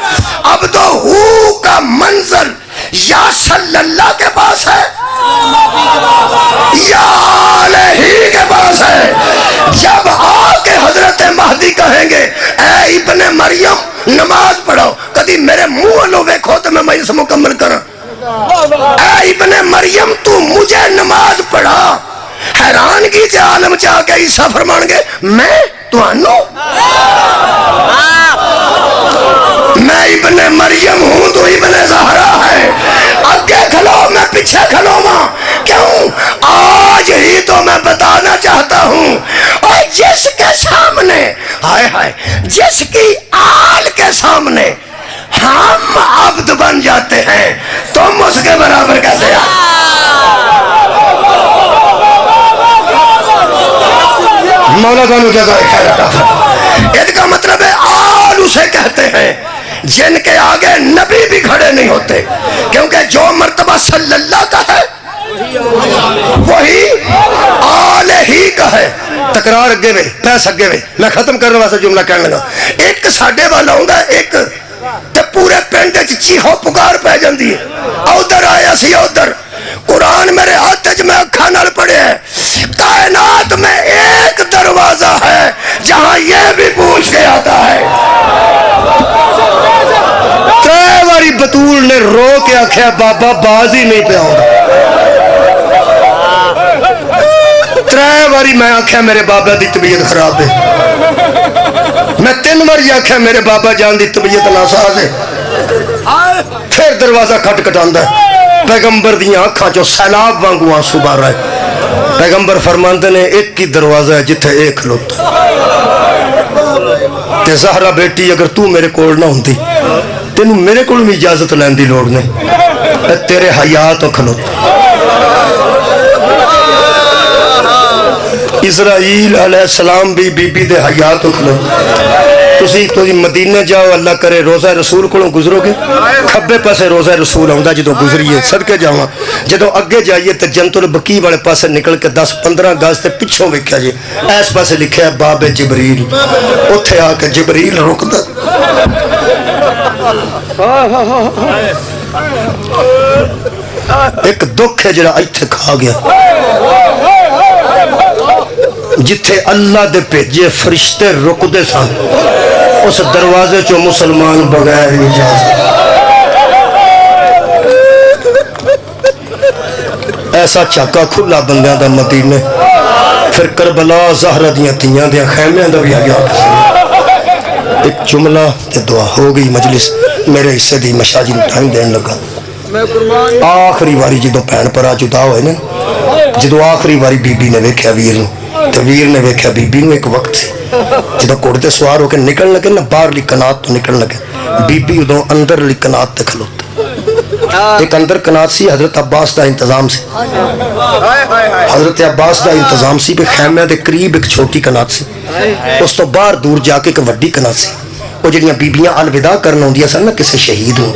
Speaker 1: عبدہ کا منزل یا صلی اللہ کے پاس ہے یا علیہ کے پاس ہے۔ جب آ کے حضرت مہدی کہیں گے اے ابن مریم نماز پڑھو، کدی میرے منہ والوں ویکھو تو میں مجلس مکمل کروں۔ اے ابن مریم تو مجھے نماز پڑھا، حیرانگی سے عالم چاہ کے عیسیٰ فرمان گے میں ابن مریم ہوں تو ابن زہرا ہے، آگے کھلو میں پیچھے کھلو ماں، کیوں؟ آج ہی تو میں بتانا چاہتا ہوں، اور جس کے سامنے ہائے ہائے جس کی آل کے سامنے ہم عبد بن جاتے ہیں، تم اس کے برابر کیسے آ؟ مولا تعالیٰ جزا خیر عطا فرمائے۔ اس کا مطلب ہے آل اسے کہتے ہیں جن کے آگے نبی بھی کھڑے نہیں ہوتے، کیونکہ جو مرتبہ صلی اللہ کا ہے وہی آل ہی کا ہے۔ تکرار اگے میں پیس اگے میں ختم کرنے واسطے جملہ کہنے لگا، ایک ساڈے والا ہوں گا ایک تے پورے پنڈ وچ چیخو پکار پہ جاندی ہے، ادھر آیا سی ادھر۔ قرآن میرے ہاتھ وچ میں اکھاں نال پڑھیا ہے، کائنات میں ایک دروازہ ہے جہاں یہ بھی پوچھ کے آتا ہے۔ ترے واری بطول نے رو کے آکھیا بابا باز ہی نہیں پہ آؤں، ترے واری میں آکھیا میرے بابا دی طبیعت خراب ہے، میں 3 واری آکھیا میرے بابا جان دی طبیعت ناساز ہے، پھر دروازہ کھٹ کھٹاندا ہے، پیغمبر دیاں آنکھاں چوں سیلاب وانگو آنسو بار رہے۔ پیغمبر فرماندے نے ایک کی دروازہ ہے جتھے ایک کھلوتا، تے زہرا بیٹی اگر تو میرے کول نہ ہوندی تینوں میرے کول بھی اجازت لین دی لوڑ نہیں، تیرے حیا تو کھلوتا۔ اسرائیل علیہ السلام بھی بی بی دے حیا تو کھلوتا۔ تسی مدینہ جاؤ، اللہ کرے روزہ رسول کو گزرو گے، کھبے پاسے روزہ رسول آؤں جدو گزریے صدقے جاواں، جدو اگے جائیے تو جنت البقیع والے پاسے نکل کے 10-15 گز تے پچھوں ویکھیا جی اس پاسے لکھیا ہے باب جبریل، اوتھے آ کے جبریل رکدا، ایک دکھ ہے جڑا ایتھے کھا گیا، جتھے اللہ دے بھیجے فرشتے رکدے سن اس دروازے چو مسلمان بغیر اجازت۔ ایسا چاکا کھلا بندیاں دا مدینے، پھر کربلا زہرا دیاں تیاں دیاں خیمیاں دا بھی آگیا۔ ایک جملہ تے دعا ہو گئی، مجلس میرے حصے دی مشاجر ٹائم دین لگا۔ آخری واری جدو پین پرا جدا ہوئے نا، جدو آخری واری بی بی نے ویکھیا ویر نو، تو ویر نے ویکھیا بی بی نو، ایک وقت سی جدو کوڑتے سوار ہو کے نکل لگے نا باہر لی کنات تو نکل لگے، بی بی ادو اندر لی کنات تے کھلوتا، ایک اندر کنات سی حضرت عباس دا انتظام سی، حضرت عباس دا انتظام سی بھی خیمے دے قریب ایک چھوٹی کنات سی، اس تو باہر دور جا کے ایک وڈی کنات سی، وہ جڑیاں بیبیاں الوداع کرنا ہوندیاں سن نا کسے شہید ہوں،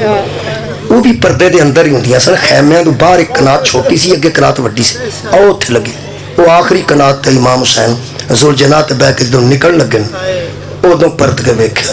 Speaker 1: وہ بھی پردے دے اندر ہی ہوندیاں سن، خیمے دے باہر ایک کنات چھوٹی سی اگے کنات وڈی سی، آؤ اتھے لگے، وہ آخری کنات تے امام حسین ذوالجناح تے بہ کے جدوں نکل لگے ادوں پرت کے ویکھیا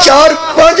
Speaker 1: 4-5